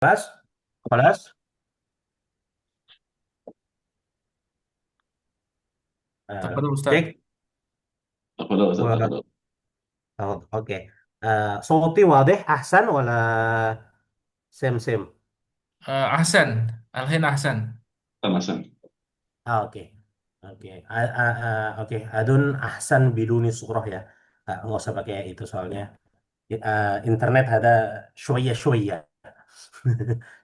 خلاص خلاص. تفضل أستاذ. cek. تفضل أستاذ، و- تفضل. اوكي. صوتي واضح احسن ولا سيم سيم؟ أحسن. الحين أحسن. اوكي اوكي. اوكي adun ahsan biduni surah ya. Nggak usah pakai itu soalnya internet ada شوية شوية.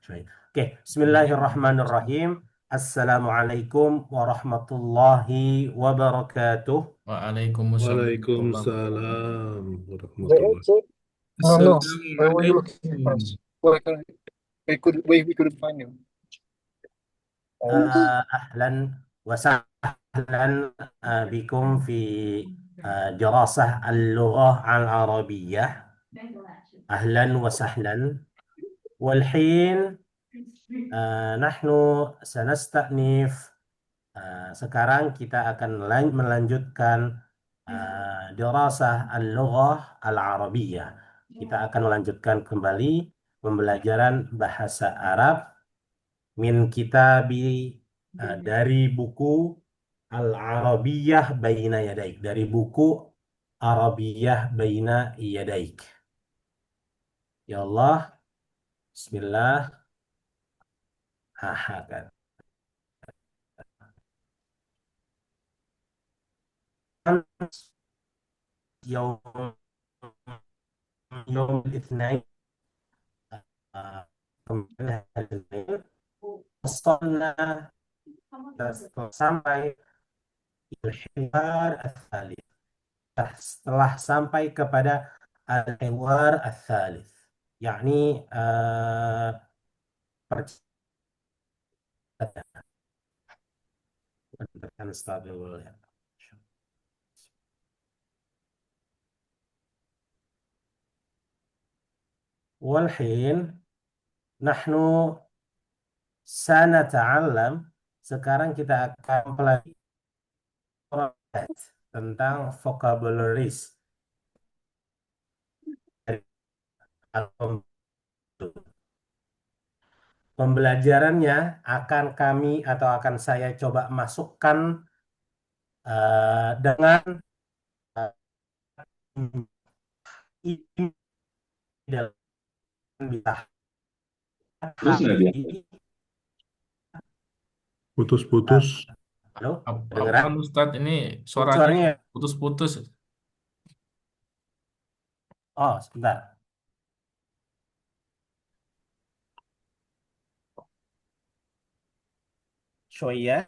شوية. Oke, Bismillahirrahmanirrahim. Assalamualaikum warahmatullahi wabarakatuh. Waalaikumsalam warahmatullahi wabarakatuh. Waalaikumsalam Wait, warahmatullahi. check. No, no. Where were you looking Assalamualaikum. first? We couldn't find you. أهلا وسهلا بكم في دراسة اللغة العربية. أهلا وسهلا. والحين نحن سنستأنف. Sekarang kita akan melanjutkan dirasah al-lughah al-arabiyah. Kita akan melanjutkan kembali pembelajaran bahasa Arab min kitabi dari buku Al-Arabiyah Baina Yadaik, dari buku Arabiyah Baina Yadaik. Ya Allah, Bismillah. Haha kan. يوم يوم الاثنين آه، وصلنا sampai al-hiwar al-thalith. Setelah sampai kepada al-hiwar al-thalith, yakni percakapan stabil ya. Walhin nahnu sanata'allam. Sekarang kita akan mempelajari tentang vocabularies. Pembelajarannya akan kami atau akan saya coba masukkan dengan ini dalam bisa Terus nggak dia? hari. Putus-putus. Halo, Apa kedengeran? Ustadz ini suaranya Suaranya, putus-putus. oh sebentar. Shoya,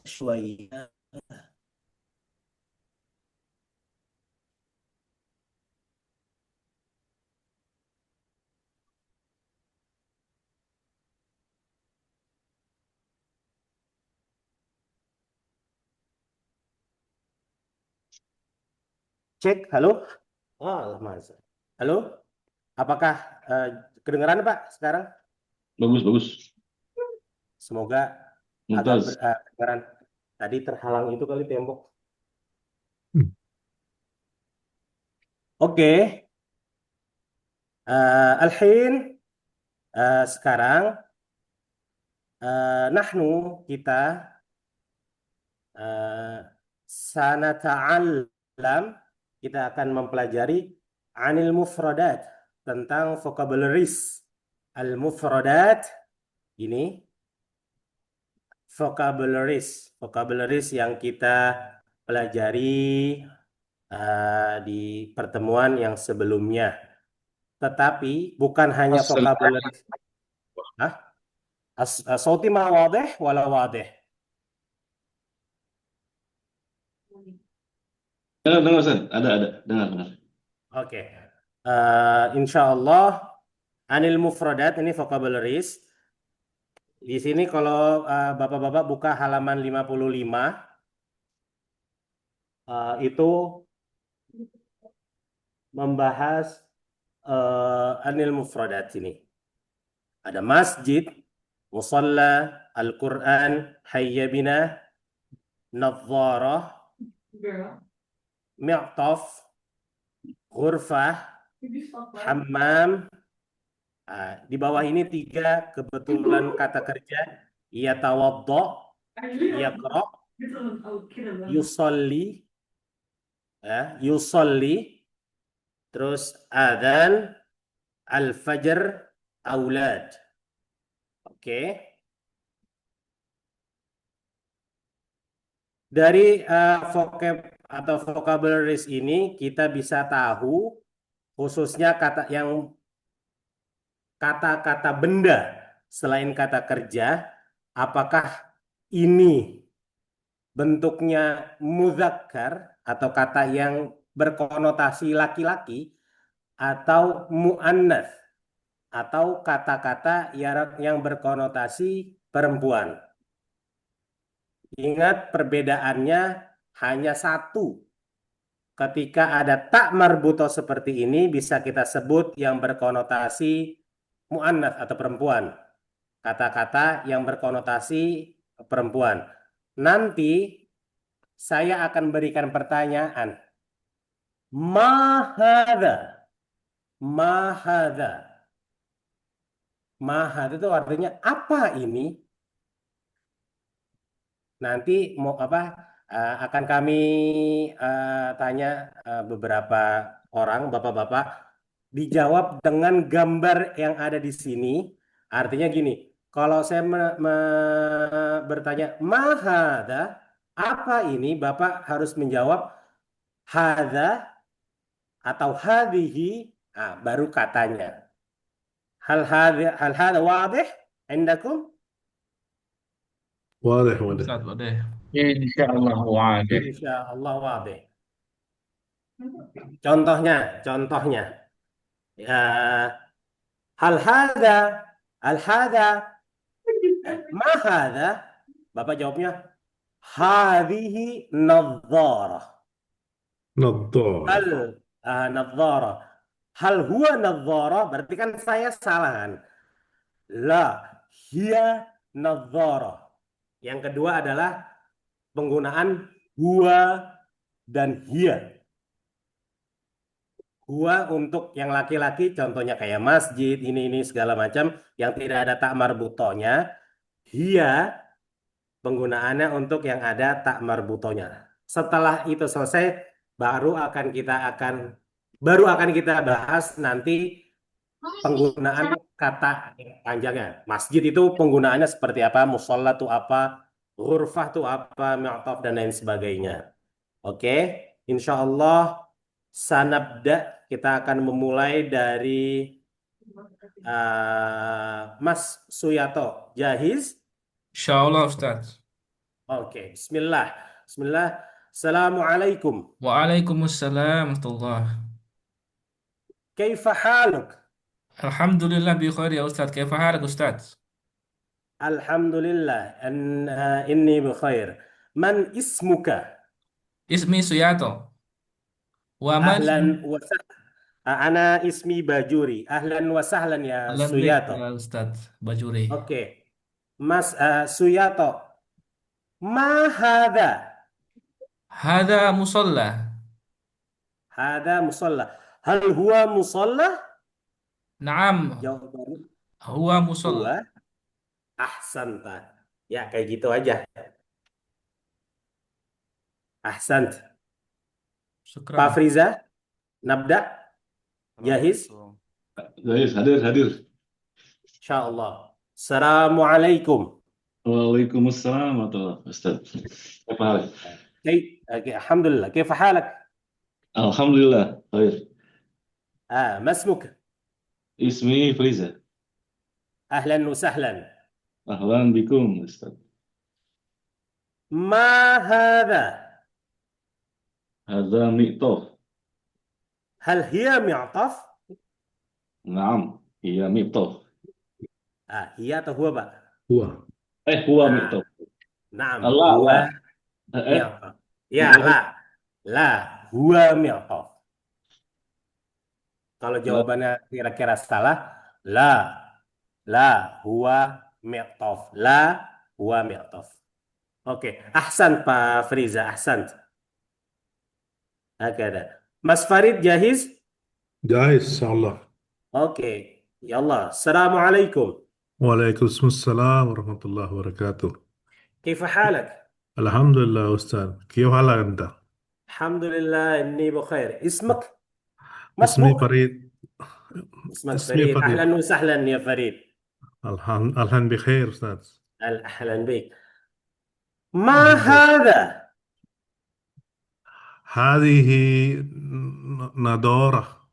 shoya. Cek, halo. Oh, mas. Halo, apakah eh, kedengeran Pak sekarang? Bagus, bagus. Semoga agak Mumtaz. kedengeran. Tadi terhalang itu kali tembok. Hmm. Oke, Al-Hin, sekarang nahnu kita sanata'allam, kita akan mempelajari anil mufradat, tentang vocabularies. Al-mufradat ini vocabularies yang kita pelajari di pertemuan yang sebelumnya. Tetapi bukan hanya vocabularies. Hah? صوتي ما واضح ولا واضح؟ Dengar, dengar, Ustaz. Ada. Dengar, dengar. Oke. Insya Allah anil mufradat ini vocabularies. Di sini kalau Bapak-bapak buka halaman 55, itu membahas anil mufradat ini. Ada masjid, musalla, Al-Quran, hayya bina, nadharah, mi'taf, ghurfah, hammam, Di bawah ini 3 kebetulan kata kerja. Yatawaddo, yaqra, yusolli, yusolli, terus adzan, al-fajr, aulad. Oke. Dari vocab atau vocabularies ini kita bisa tahu khususnya kata-kata benda selain kata kerja, apakah ini bentuknya mudzakkar atau kata yang berkonotasi laki-laki atau muannats atau kata-kata yang berkonotasi perempuan. Ingat perbedaannya hanya satu. Ketika ada tak marbuto seperti ini bisa kita sebut yang berkonotasi muannats atau perempuan. Kata-kata yang berkonotasi perempuan. Nanti saya akan berikan pertanyaan. Ma hadza? Ma hadza? Ma hadza itu artinya apa ini? Nanti mau apa? Akan kami tanya beberapa orang, bapak-bapak, dijawab dengan gambar yang ada di sini. Artinya gini, kalau saya bertanya, ma hadza? Apa ini? Bapak harus menjawab hadza atau hadhihi, baru katanya. Hal hadza wadih indakum? واضح واضح. Ustaz, wadah. إن شاء الله واضح. Insyaallah wadih. Contohnya. Ya, hal hadza, ma hadza? Bapak jawabnya hadhihi nadharah. نظارة. Hal nadharah. Hal huwa nadharah berarti kan saya salah kan? La, hiya nadharah. Yang kedua adalah penggunaan huwa dan hiya. Huwa untuk yang laki-laki contohnya kayak masjid, ini segala macam yang tidak ada tak marbutonya. Hiya penggunaannya untuk yang ada tak marbutonya. Setelah itu selesai baru akan kita bahas nanti penggunaan kata panjangnya. Masjid itu penggunaannya seperti apa, musola itu apa, ghurfah itu apa, mi'taf dan lain sebagainya. Oke, insya Allah sanabda kita akan memulai dari Mas Suyato. Jahiz? Insyaallah, Ustaz. Oke, Bismillah. Assalamualaikum. Waalaikumsalam warahmatullahi. Kaifa haluk? Alhamdulillah bi khair ya Ustaz. Kaifa halak Ustaz? Alhamdulillah. Inni bi khair. Man ismuka? Ismi Suyato. Wa man Ahlan wa sahlan. Ana ismi Bajuri. Ahlan wa sahlan ya Ahlan bik Suyato. ya Ustaz Bajuri. Oke. Mas Suyato. Ma hadha? Hada musalla. Hadha musalla. Hal huwa musalla? Naam, Jawabannya huwa musalla. huwa ahsanta. Ya, kayak gitu aja. Ahsant. Pak Syukran. Friza, nabda, jahiz? Guys, hadir. Insyaallah. Assalamualaikum. Waalaikumsalam warahmatullahi Ustaz. Apa hal? Alhamdulillah. Kaifa halak? Alhamdulillah, khair. ما اسمك؟ Ismi Friza. أهلا وسهلا. Ahlan bikum Ustaz. ما هذا؟ Hadza mi'taf. هل هي معطف؟ Naam, iya mi'taf. هي atau huwa, Pak? هو. Huwa Nah, mi'taf. نعم Allah, هو Allah. معطف. Ya, la, huwa معطف. Kalau jawabannya kira-kira salah, la, huwa معطف. La, huwa معطف. Oke, ahsan Pak Friza, ahsan. Hakada. Mas Farid jahiz? جاهز إن شاء الله. Oke. يلا السلام عليكم. وعليكم السلام ورحمة الله وبركاته. كيف حالك؟ الحمد لله أستاذ، كيف حالك أنت؟ الحمد لله إني بخير. اسمك؟ ما اسمي اسمك؟ فريد. اسمك اسمي فريد. فريد. أهلا وسهلا يا فريد. الحمد بخير أستاذ. أهلا بك. ما الحمد لله. هذا؟ هذه نضارة.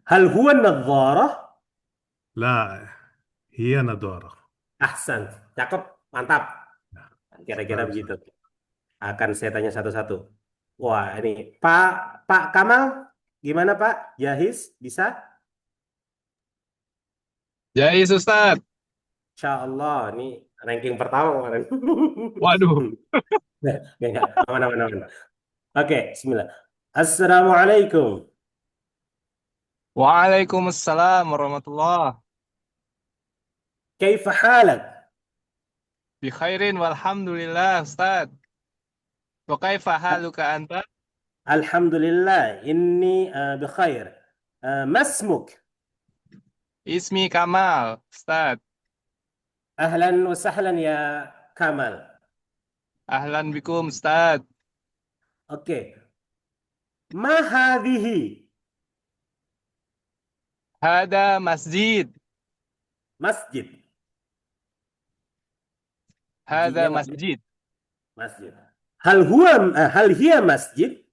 هل هو النظارة؟ لا، هي نضارة. Ahsan. Cakep. Mantap. Kira-kira أستاذ. begitu. Akan saya tanya satu-satu. Wah, ini Pak Kamal, gimana Pak? Jahis? Bisa? Jais Ustadz. Insya Allah, ini ranking pertama kemarin. Waduh. Enggak. Aman, aman, aman. Oke, bismillah. Assalamualaikum. Waalaikumsalam warahmatullah. كيف حالك؟ Bi khairin walhamdulillah Ustadz. Wa kaifa haluka anta? الحمد لله إني بخير. ما اسمك؟ Ismi Kamal Ustadz. أهلا وسهلا يا كمال. Ahlan bikum Ustadz. أوكي. ما هذه؟ Hada masjid. مسجد. Hada Masjidnya masjid. masjid. مسجد. هل هي مسجد؟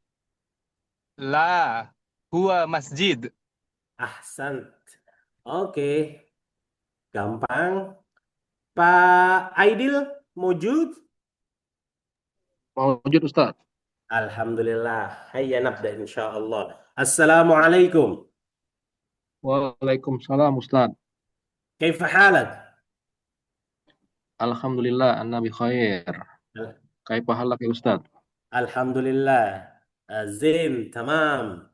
La. Huwa masjid. أحسنت. Oke. Gampang. Pak Aidil موجود؟ موجود أستاذ. الحمد لله. هيا نبدأ إن شاء الله. السلام عليكم. وعليكم السلام أستاذ. كيف حالك؟ الحمد لله أنا بخير. كيف حالك يا أستاذ؟ الحمد لله. زين تمام.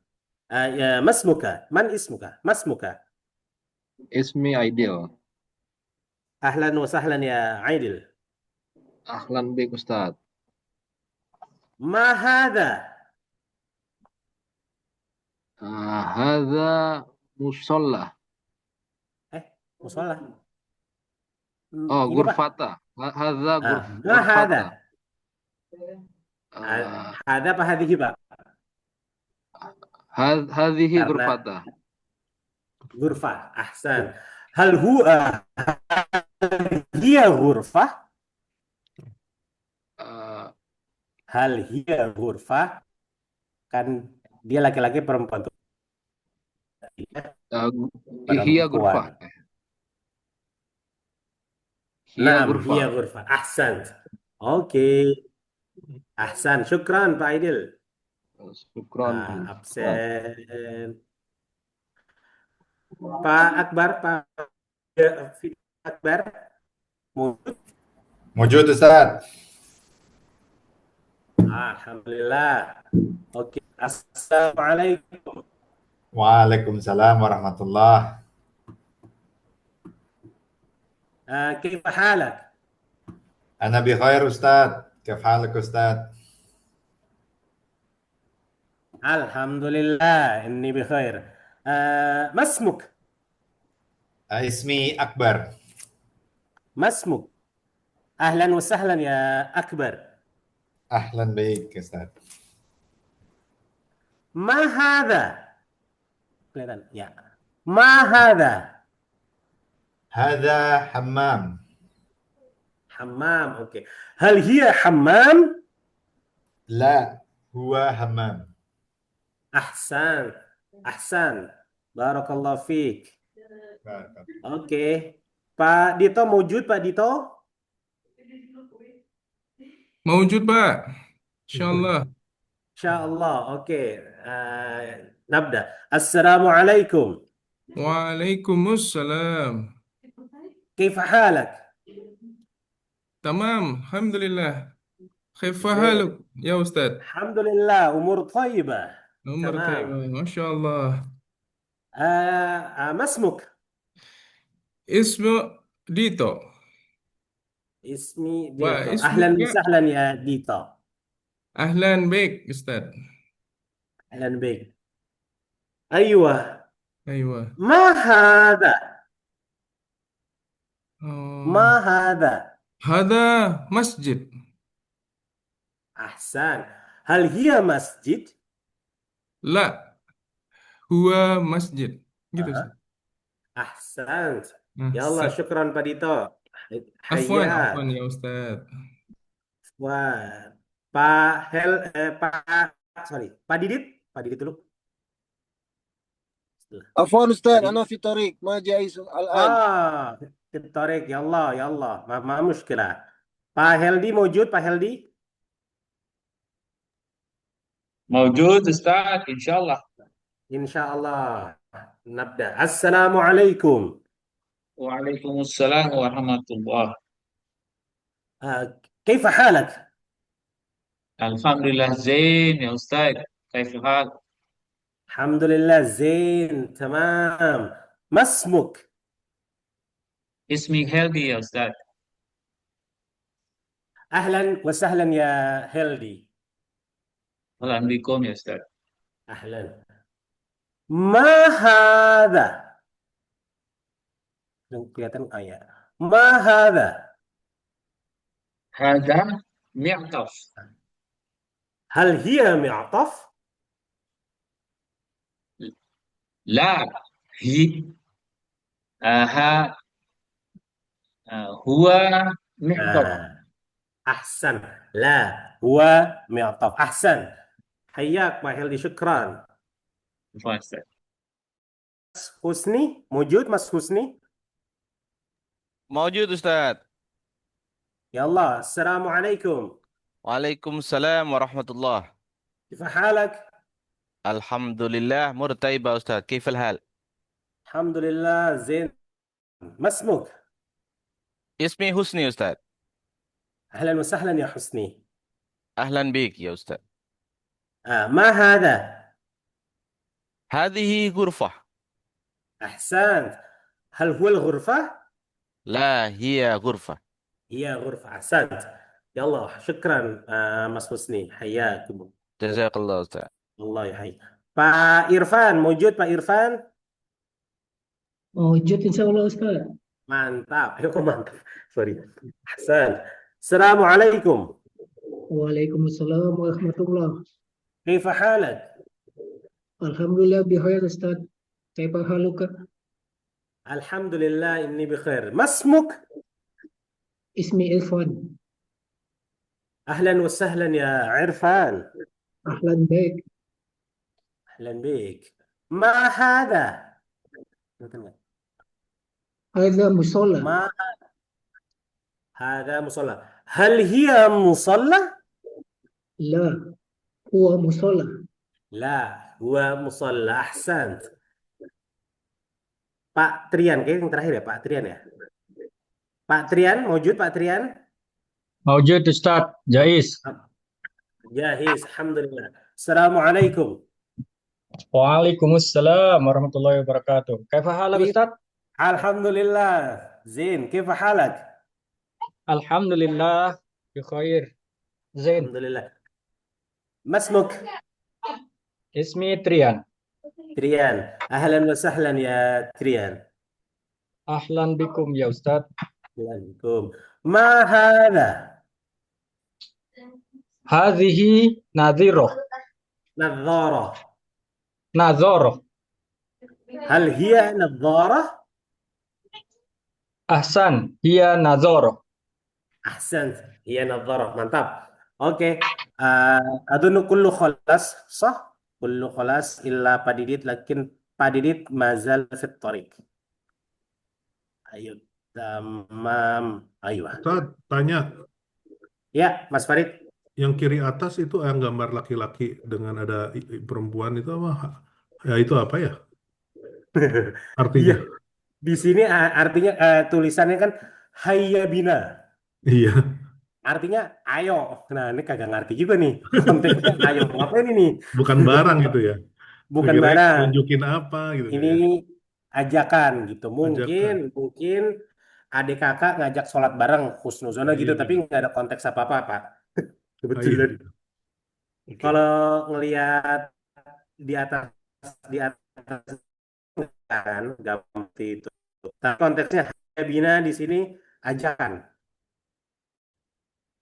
ما اسمك؟ من اسمك؟ ما اسمك؟ اسمي عيدل. أهلا وسهلا يا عيدل. أهلا بك أستاذ. ما هذا؟ هذا مصلى. مصلى. Oh, Ini Pak. غرفة. هذا ما هذا؟ غرفة. هذا apa هذه Pak? هذه Karena غرفة. غرفة. أحسن. هل هي غرفة؟ هل هي غرفة؟ Kan dia laki-laki perempuan tuh. هي غرفة. نعم هي غرفة. أحسنت. أوكي. أحسن. شكرا Pak Aidil. شكرا. Absen. Pak Akbar, Pak Akbar. موجود أستاذ. Alhamdulillah. Oke. Assalamualaikum. Waalaikumsalam warahmatullah. كيف حالك؟ أنا بخير أستاذ. كيف حالك أستاذ؟ الحمد لله إني بخير. ما اسمك؟ اسمي أكبر. ما اسمك؟ أهلا وسهلا يا أكبر. أهلا بك أستاذ. ما هذا؟ kelihatan ya. ما هذا؟ هذا حمام. حمام. أوكي. هل هي حمام؟ لا، هو حمام. أحسن. أحسن. بارك الله فيك. Oke. Pak Dito موجود Pak Dito? Mawujud, Pak. Insyaallah. Insyaallah. Oke. نبدأ. السلام عليكم. Waalaikumsalam. كيف حالك؟ Tamam, alhamdulillah. Kaifa زين. haluk ya Ustaz? الحمد لله. أمور طيبة. Nomor تمام. tayyibah. Masya Allah. ما اسمك؟ Ismu Dito. اسمي Wa ديتو. أهلا ismuka? وسهلا يا ديتو. Ahlan baik, Ustaz. أهلا بك. أيوة. أيوة. ما هذا ما Oh, هذا هذا مسجد. أحسن هل هي مسجد لا، هو مسجid. Gitu Ustaz. أحسنت Nah, يلا شكرا Pak Dito Afwan حياك ya Ustaz. Wah Pak Pak sorry Pak Didit dulu عفوا Pak أستاذ أنا Didit في طريق ما جاهز الآن. Tarik ya Allah ma muskilah Pak Heldi mewujud Pak Heldi موجود أستاذ إن شاء الله. Insya Allah nabda Assalamualaikum وعليكم السلام ورحمة الله. كيف حالك الحمد لله زين يا أستاذ، كيف الحال؟ الحمد لله زين تمام ما اسمك اسمي هيلدي يا أستاذ. أهلا وسهلا يا هيلدي أهلا بكم يا أستاذ. أهلا ما هذا kelihatan ayat ما هذا هذا معطف. هل هي معطف لا، هي ها هو معطف. أحسن لا هو معطف أحسن حياك ما هيلدي شكرا عفوا أستاذ. حسني موجود مس حسني موجود أستاذ. يلا السلام عليكم وعليكم السلام ورحمة الله. كيف حالك الحمد لله مرتيبة أستاذ، كيف الحال؟ الحمد لله زين ما اسمك اسمي حسني أستاذ. أهلا وسهلا يا حسني أهلا بك يا أستاذ. ما هذا هذه غرفة. أحسنت هل هو الغرفة لا، هي غرفة. هي غرفة أحسنت يلا شكرا مس حسني حياكم جزاك الله أستاذ. الله يحييك Pak Irfan موجود Pak Irfan موجود إن شاء الله أستاذ. mantap ayo kok mantap sorry Hasan Assalamualaikum وعليكم السلام ورحمة الله. كيف حالك الحمد لله بخير أستاذ. كيف حالك؟ الحمد لله إني بخير ما اسمك اسمي إرفان. أهلا وسهلا يا عرفان أهلا بك. أهلا بك ما هذا هذا مصلى. ما هذا مصلى هل هي مصلى لا، هو مصلى. لا هو مصلى أحسنت Pak Trian kayaknya yang terakhir ya Pak Trian ya Pak Trian موجود Pak Trian موجود أستاذ جايز. جاهز الحمد لله السلام عليكم وعليكم السلام ورحمة الله وبركاته. كيف حالك أستاذ؟ الحمد لله زين كيف حالك الحمد لله بخير زين. الحمد لله ما اسمك اسمي تريان. تريان أهلا وسهلا يا تريان أهلا بكم يا أستاذ. أهلا بكم ما هذا هذه نظيرة. نظارة نظارة. هل هي نظارة أحسن، هي نظارة. أحسنت هي نظارة mantap أوكي أظن كله خلاص صح كله خلاص إلا Pak Didit لكن Pak Didit ما زال في الطريق أيوة تمام أيوة Ustaz, tanya, ya Mas Farid yang kiri atas itu yang gambar laki-laki dengan ada perempuan itu apa? Ya itu apa ya artinya? Iya di sini artinya tulisannya kan Hayya bina Iya, artinya ayo nah ini kagak ngerti juga nih konteksnya ayo ngapain ini bukan barang gitu ya. bukan Kira-kira barang nunjukin apa gitu ini ya. ajakan gitu Ajakan. mungkin adik kakak ngajak sholat bareng husnuzona gitu Iya. tapi nggak ada konteks apa-apa Pak Ah, iya. kebetulan Oke. kalau ngelihat di atas kan, gampang seperti itu. Tapi konteksnya hayya bina di sini ajakan.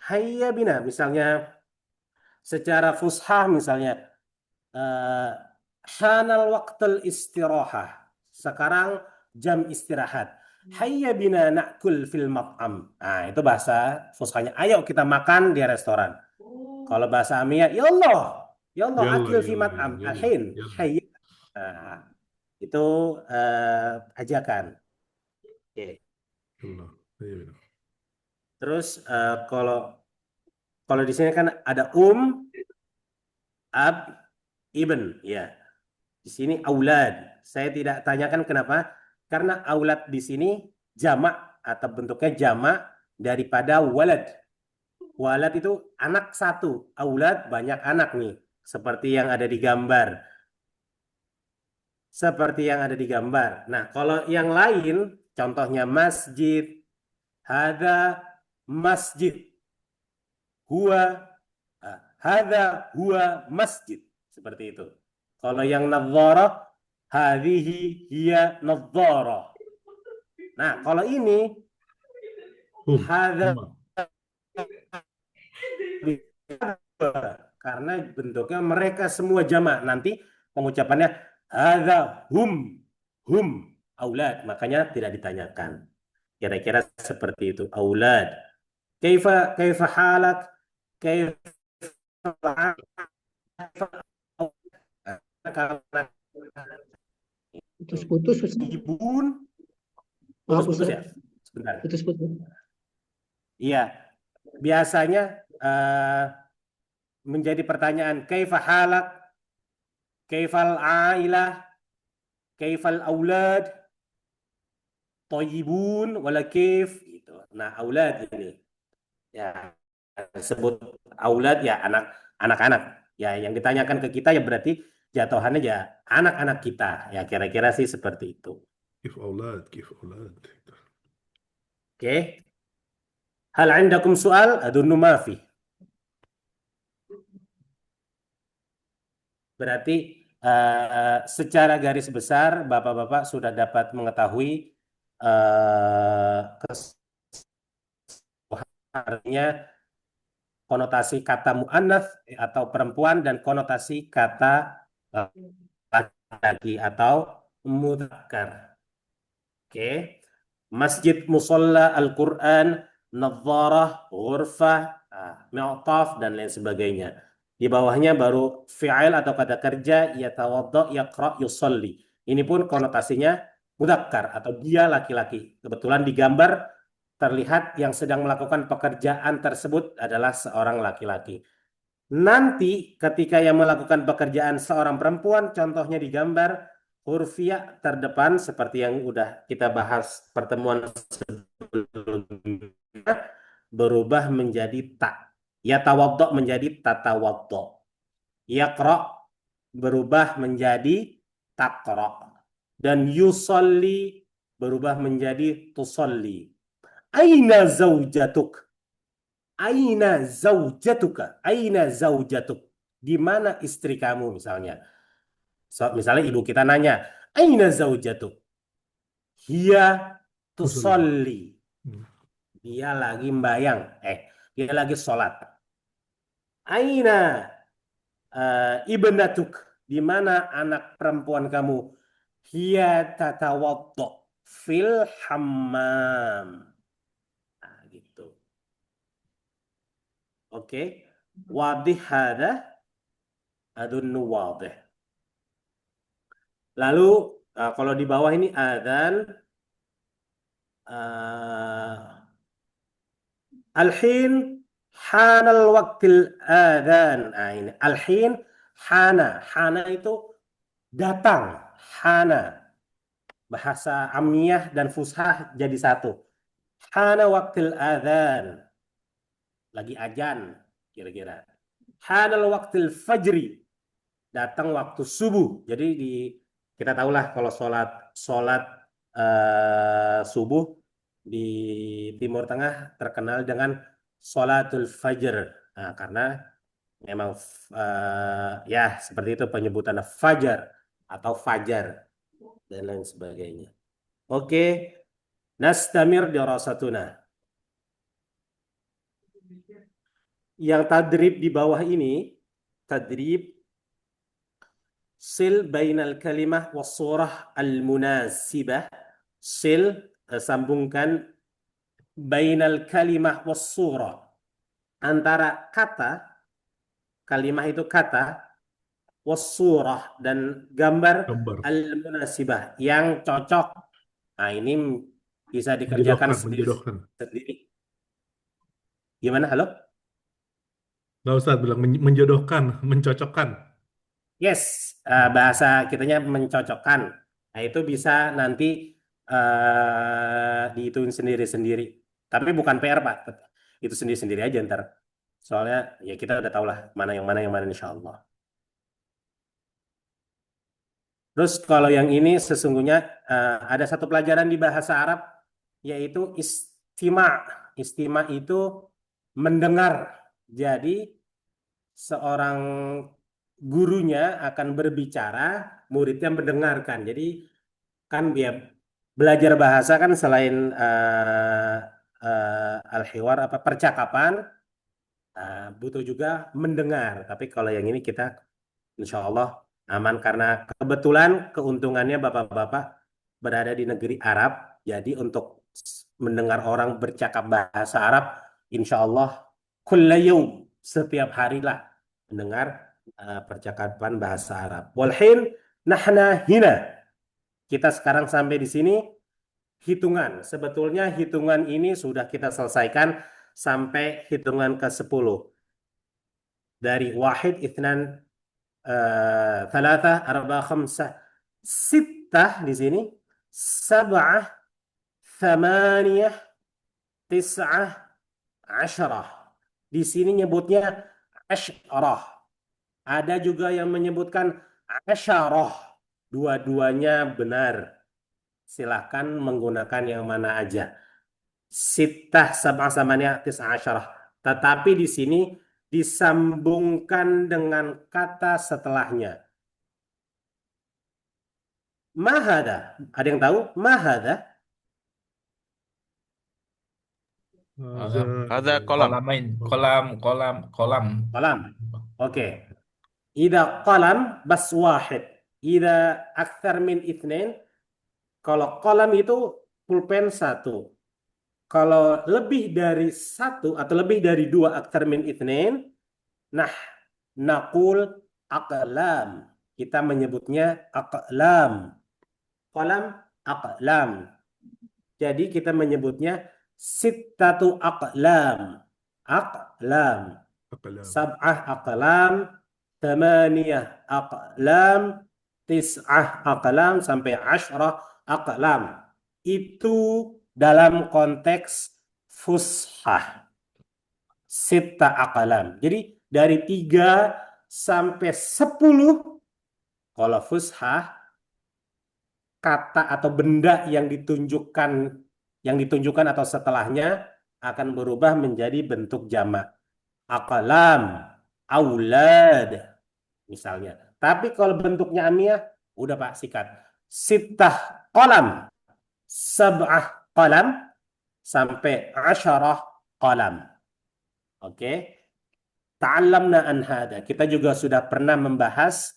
Hayya bina, misalnya secara fushah misalnya eh, hanal waqtul istirahah. Sekarang jam istirahat. Hayya bina na'kul fil mat'am. Nah, itu bahasa fushahnya. Ayo kita makan di restoran. Kalau bahasa Amiyah, ya Allah Yalla, akil fi yalla, mat'am. yalla, Alhin. yalla. Hayya. Nah, itu ajakan. Oke. Yalla. Iya. Terus kalau di sini kan ada ab, ibn, ya. Di sini aulad. Saya tidak tanyakan kenapa, karena aulad di sini jamak atau bentuknya jamak daripada walad. Walad itu anak satu, aulad banyak anak nih, seperti yang ada di gambar. Seperti yang ada di gambar. Nah, kalau yang lain, contohnya masjid, hada masjid, huwa, hada huwa masjid. Seperti itu. Kalau yang nadharah, hadhihi hiya nadharah. Nah, kalau ini, hada Huma. karena bentuknya mereka semua jamak. Nanti pengucapannya hadza hum aulad, makanya tidak ditanyakan. Kira-kira seperti itu, aulad. Kaifa halak? Kaifa karena Putus-putus, Ustaz. ibun Maaf, putus-putus Ustaz. ya. Sebentar. Putus-putus. Iya, biasanya menjadi pertanyaan kaifa halak, kaifal ailah, kaifal aulad, thayyibun wala kaif gitu. Nah, aulad ini ya sebut aulad ya anak-anak. Ya yang ditanyakan ke kita ya berarti jatuhannya ya anak-anak kita. Ya kira-kira sih seperti itu. Kif aulad, kif aulad. Oke. Hal indakum soal? Adunnu ma fi. Berarti secara garis besar Bapak-bapak sudah dapat mengetahui artinya konotasi kata muannats atau perempuan dan konotasi kata laki-laki atau mudzakkar. Oke. Masjid, musalla, Al-Qur'an, nadharah, ghurfah, mi'taf dan lain sebagainya. Di bawahnya baru fi'il atau kata kerja yatawadda, yaqra, yusalli. Ini pun konotasinya mudzakkar atau dia laki-laki. Kebetulan di gambar terlihat yang sedang melakukan pekerjaan tersebut adalah seorang laki-laki. Nanti ketika yang melakukan pekerjaan seorang perempuan, contohnya di gambar, huruf ya terdepan seperti yang udah kita bahas pertemuan sebelumnya, berubah menjadi ta. Yatawaddo menjadi tatawaddo. Yaqra berubah menjadi taqra. Dan yusalli berubah menjadi tusalli. Aina zaujatuk? Aina zaujatuka? Aina zaujatuk? Di mana istri kamu misalnya? Misalnya ibu kita nanya, Aina zaujatuk? Hiya tusalli. Dia lagi mbayang. Dia lagi sholat. Aina ibnatuk? Di mana anak perempuan kamu? Hiya tatawaddo fil hammam. Nah, gitu. Oke. Wadih hada? Adunnu wadih. Lalu kalau di bawah ini adzan al-hin hanal waqtil adzan. Nah, ini al-hin hana. Hana itu datang. Hana. Bahasa Amiyah dan Fushah jadi satu. Hana waqtil adzan. Lagi ajan kira-kira. Hanal waqtil fajri. Datang waktu subuh. Jadi kita tahulah kalau sholat subuh di Timur Tengah terkenal dengan sholatul fajr. Nah, karena memang ya seperti itu penyebutan fajar atau fajar. dan lain sebagainya. Oke, nastamir dirasatuna. Yang tadrib di bawah ini, tadrib sil bainal kalimah was surah al-munasibah. Sil, sambungkan bainal kalimah was surah, antara kata, kalimah itu kata, was surah dan gambar Gambar. al-munasibah yang cocok. Nah, ini bisa dikerjakan Menjodohkan. sendiri. Gimana? Halo? Nggak Ustaz bilang menjodohkan, mencocokkan. Yes, bahasa kitanya mencocokkan. Nah, itu bisa nanti dihitungin sendiri-sendiri. Tapi bukan PR, Pak. Itu sendiri-sendiri aja ntar. Soalnya ya kita udah tahu lah mana yang mana insya Allah. Terus kalau yang ini sesungguhnya ada satu pelajaran di bahasa Arab yaitu istima. Istima itu mendengar. Jadi seorang gurunya akan berbicara, muridnya mendengarkan. Jadi kan dia belajar bahasa kan selain al-hiwar apa percakapan, butuh juga mendengar. Tapi kalau yang ini kita insya Allah aman karena kebetulan keuntungannya bapak-bapak berada di negeri Arab. Jadi untuk mendengar orang bercakap bahasa Arab, insya Allah kulla yaum, setiap harilah mendengar percakapan bahasa Arab. Walhin nahna hina. Kita sekarang sampai di sini hitungan. Sebetulnya hitungan ini sudah kita selesaikan sampai hitungan ke-10. Dari wahid, ithnan, thalatha, arba, khamsah, sittah di sini, sab'ah, thamaniyah, tis'ah, asyrah. Di sini nyebutnya asyrah. Ada juga yang menyebutkan asyarah. Dua-duanya benar. Silahkan menggunakan yang mana aja. Sittah, sab'ah, thamaniyah, tis'ah, asyrah. Tetapi di sini disambungkan dengan kata setelahnya. Mahada. Ada yang tahu? Mahada. Ada kolam. Kolamain. Kolam. Kolam. Oke. Ida qalam bas wahid. Ida akthar min ithnain. Kalau kolam itu pulpen 1. Kalau lebih dari 1 atau lebih dari 2 akthar min ithnain, nah, naqul aqlam. Kita menyebutnya aqlam. Kolam aqlam. Jadi kita menyebutnya sittatu aqlam. Aqlam. Sab'ah aqlam, thamaniyah aqlam, tis'ah aqlam, sampai asyrah aqlam. Itu dalam konteks fushah. Sitta aqlam. Jadi dari 3 sampai 10 kalau fushah, kata atau benda yang ditunjukkan atau setelahnya akan berubah menjadi bentuk jamak. Aqlam, aulad misalnya. Tapi kalau bentuknya amiyah, udah Pak sikat. Sittah qalam, sab'ah qalam, sampai asyarah qalam. Oke. Ta'allamna an hada. Kita juga sudah pernah membahas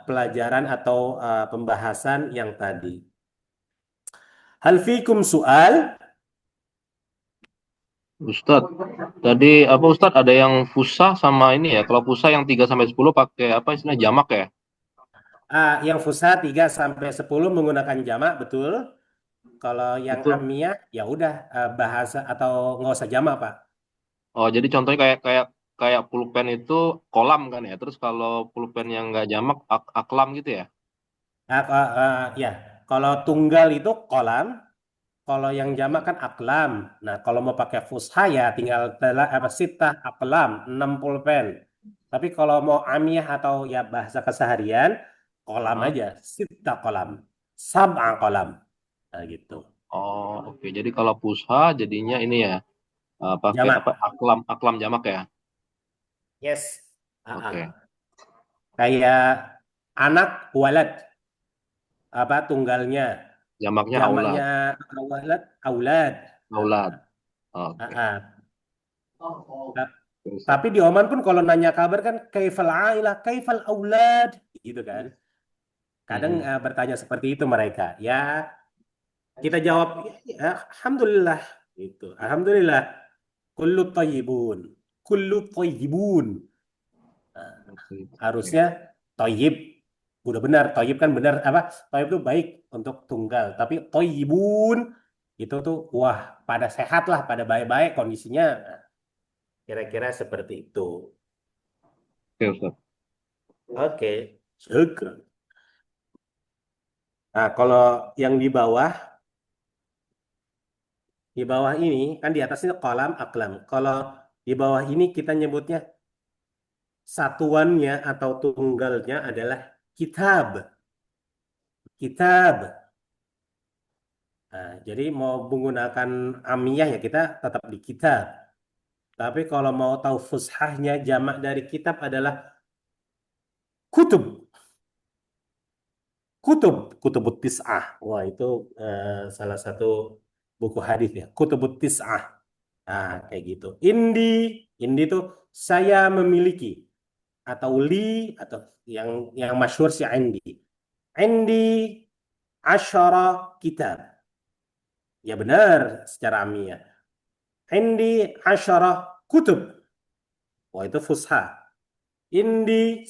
pelajaran atau pembahasan yang tadi. Hal fikum soal? Ustadz, tadi apa Ustadz ada yang fusah sama ini ya? Kalau fusah yang 3 sampai 10 pakai apa istilahnya jamak ya? Yang fusha 3 sampai 10 menggunakan jamak, betul. Kalau yang Betul. amiyah ya udah bahasa atau nggak usah jamak, Pak. Oh, jadi contohnya kayak pulpen itu kolam kan ya. Terus kalau pulpen yang nggak jamak aklam gitu ya. Ya, kalau tunggal itu kolam, kalau yang jamak kan aklam. Nah, kalau mau pakai fusha ya tinggal sittah aklam, 6 pulpen. Tapi kalau mau amiyah atau ya bahasa keseharian, kolam aja, sittah kolam, sab'a kolam. Nah, gitu. Oh, oke. Jadi kalau fusha jadinya ini ya pakai Jamak. apa aklam jamak ya. Yes. Oke. Kayak anak walad. apa tunggalnya. Jamaknya aulad. Jamaknya aulad, aulad. Aulad. Ah, Oke. ah. Ta- Terus, Tapi di Oman pun kalau nanya kabar kan kaifal ailah, kaifal aulad, gitu kan. Kadang bertanya seperti itu mereka. Ya, kita jawab, ya, alhamdulillah, gitu. Alhamdulillah. Kullu thayyibun. Kullu thayyibun. Harusnya toyib. Udah benar, toyib kan benar apa? Toyib itu baik untuk tunggal. Tapi toyibun itu tuh wah pada sehat lah, pada baik-baik kondisinya. Nah, kira-kira seperti itu. Oke, Ustaz. Oke, syukran. Nah, kalau yang di bawah ini kan di atasnya kolam aklam. Kalau di bawah ini kita nyebutnya satuannya atau tunggalnya adalah kitab. Kitab. Nah, jadi mau menggunakan amiyah ya kita tetap di kitab. Tapi kalau mau tahu fushahnya jamak dari kitab adalah kutub. Kutubut tis'ah. Wah, itu salah satu buku hadis ya. Kutubut tis'ah. Nah, kayak gitu. Indi itu saya memiliki atau li atau yang masyhur si indi. Indi asyara kitab. Ya benar secara amiyah. Indi asyara kutub. Wah, itu fusha. Indi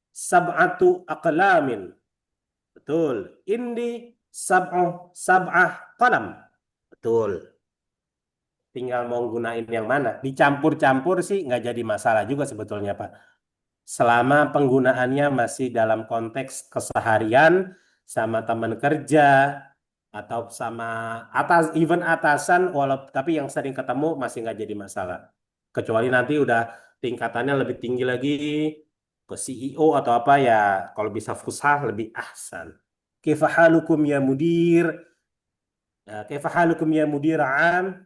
sab'atu aqlamin. Betul. Indi sab'ah qalam. Betul. Tinggal mau gunain yang mana. Dicampur-campur sih nggak jadi masalah juga sebetulnya, Pak. Selama penggunaannya masih dalam konteks keseharian sama teman kerja atau sama even atasan, tapi yang sering ketemu masih nggak jadi masalah. Kecuali nanti udah tingkatannya lebih tinggi lagi ke CEO atau apa ya, kalau bisa fushah lebih ahsan. Kaifa halukum ya mudir? Ya, kaifa halukum ya mudir am?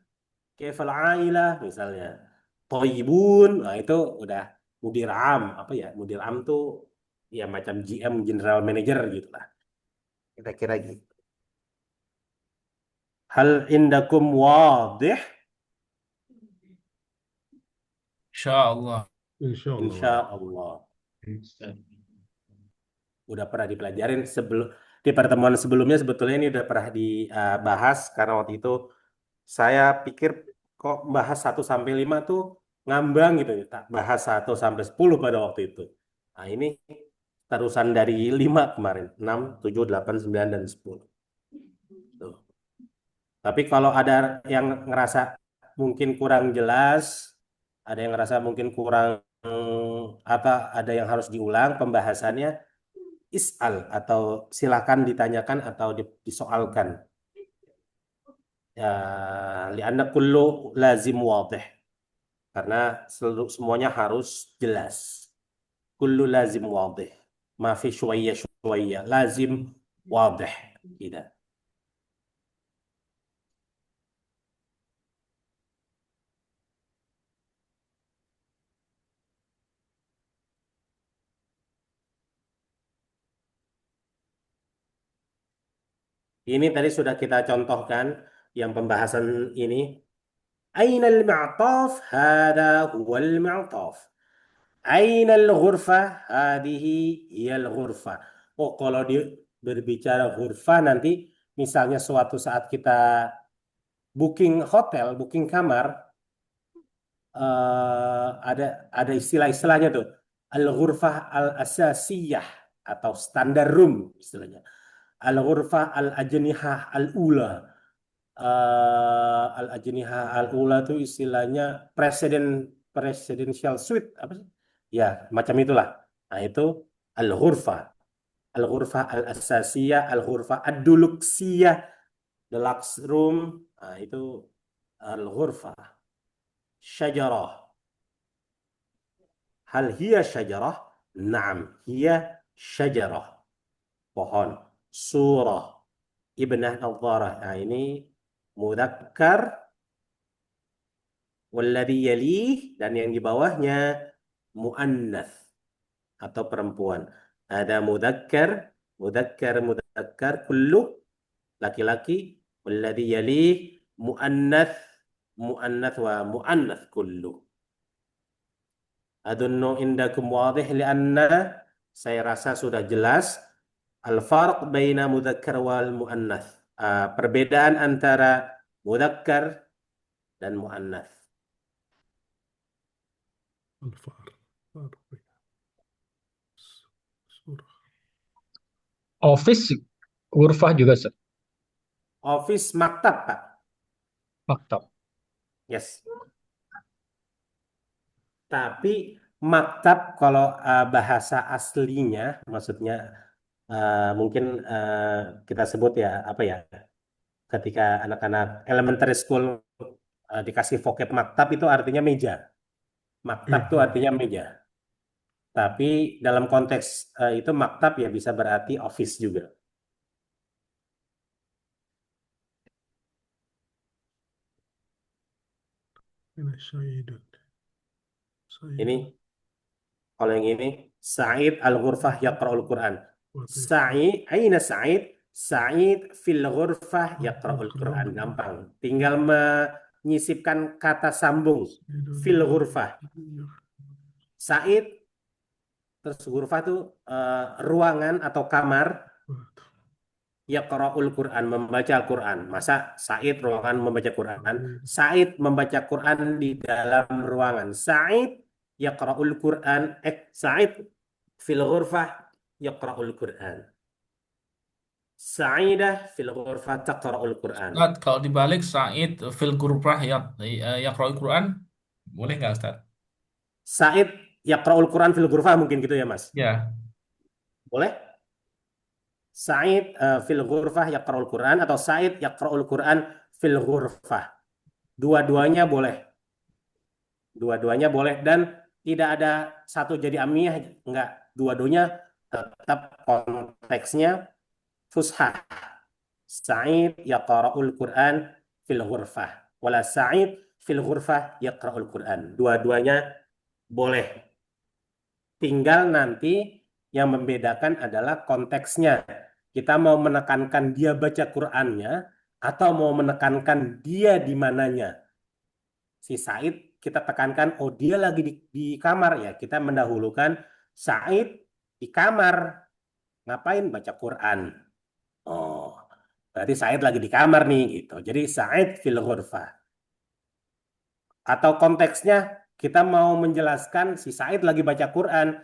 Kaifal ailah misalnya. Toyibun, nah itu udah mudir am. Apa ya? Mudir am tuh ya macam GM, General Manager gitu lah. Kira-kira gitu. Hal indakum wadih? Insyaallah. Insya Allah. Insya Allah. Udah pernah dipelajarin di pertemuan sebelumnya sebetulnya ini udah pernah dibahas karena waktu itu saya pikir kok bahas 1 sampai 5 tuh ngambang gitu ya. Tak bahas 1 sampai 10 pada waktu itu. Nah ini terusan dari 5 kemarin. 6, 7, 8, 9, dan 10. Tuh. Tapi kalau ada yang ngerasa mungkin kurang jelas, ada yang ngerasa mungkin kurang apa ada yang harus diulang pembahasannya, is'al atau silakan ditanyakan atau disoalkan. Ya, li'anna kullu lazim wadih. Karena semuanya harus jelas. Kullu lazim wadih. Ma fi syuwayya. Lazim wadih. Tidak. Ini tadi sudah kita contohkan yang pembahasan ini. Aina al-ma'taf? Hada huwa al-ma'taf. Aina al-ghurfah? Hadihi hiya al-ghurfah. Oh, kalau berbicara ghurfah nanti misalnya suatu saat kita booking hotel, booking kamar, ada istilah-istilahnya tuh. Al-ghurfah al-asasiyah atau standar room istilahnya. Al-ghurfah al-ajnihah al-ula. Al-ajnihah al-ula itu istilahnya presidential suite apa sih? Ya, macam itulah. Nah, itu al-ghurfah. Al-ghurfah al-asasiyah, al-ghurfah ad-duluksiyah, deluxe room. Nah, itu al-ghurfah. Syajarah. Hal hiya syajarah? Naam, hiya syajarah. Pohon. Surah. Ibnah Nadharah. Nah, ini mudzakkar. Walladhi yalih. Dan yang di bawahnya mu'annath. Atau perempuan. Ada mudzakkar Mudzakkar kullu laki-laki, walladzi yalih muannats wa muannats kullu. Adunnu indakum wadih lianna saya rasa sudah jelas al-farq baina mudzakkar wal muannats. Perbedaan antara mudzakkar dan muannats. Al-Far. Surah. Office ghurfah juga Ustaz. Office maktab, Pak. Maktab. Yes. Tapi maktab kalau bahasa aslinya, maksudnya mungkin kita sebut ya apa ya? Ketika anak-anak elementary school dikasih vocab maktab itu artinya meja. Maktab itu artinya meja. Tapi dalam konteks itu maktab ya bisa berarti office juga. Ini kalau yang ini Sa'id al-Ghurfah yaqra'ul Quran. Sa'id, aina Sa'id? Sa'id fil ghurfah yaqra'ul Quran. Gampang. Tinggal menyisipkan kata sambung fil ghurfah. Sa'id terus ghurfah itu ruangan atau kamar. Yaqra'ul Quran, membaca Al-Quran. Masa Sa'id ruangan membaca Quran? Sa'id membaca Quran di dalam ruangan. Sa'id yaqra'ul Quran. Sa'id fil ghurfah yaqra'ul Quran. Sa'idah fil ghurfah taqra'ul Quran. Ustaz, kalau dibalik Said fil ghurfah yaqra'ul Quran, boleh nggak Ustaz? Sa'id yaqra'ul Quran fil ghurfah mungkin gitu ya, Mas? Ya. Boleh? Sa'id fil ghurfah yaqra'ul Quran atau Sa'id yaqra'ul Quran fil ghurfah. Dua-duanya boleh. Dua-duanya boleh dan tidak ada satu jadi amiyah, enggak. Dua-duanya tetap konteksnya fushah. Sa'id yaqra'ul Quran fil ghurfah. Wala Sa'id fil ghurfah yaqra'ul Quran. Dua-duanya boleh. Tinggal nanti yang membedakan adalah konteksnya. Kita mau menekankan dia baca Qur'annya atau mau menekankan dia di mananya. Si Said kita tekankan, oh dia lagi di kamar ya. Kita mendahulukan Said di kamar. Ngapain? Baca Quran. Oh, berarti Said lagi di kamar nih gitu. Jadi Said fil ghurfah. Atau konteksnya kita mau menjelaskan si Said lagi baca Quran.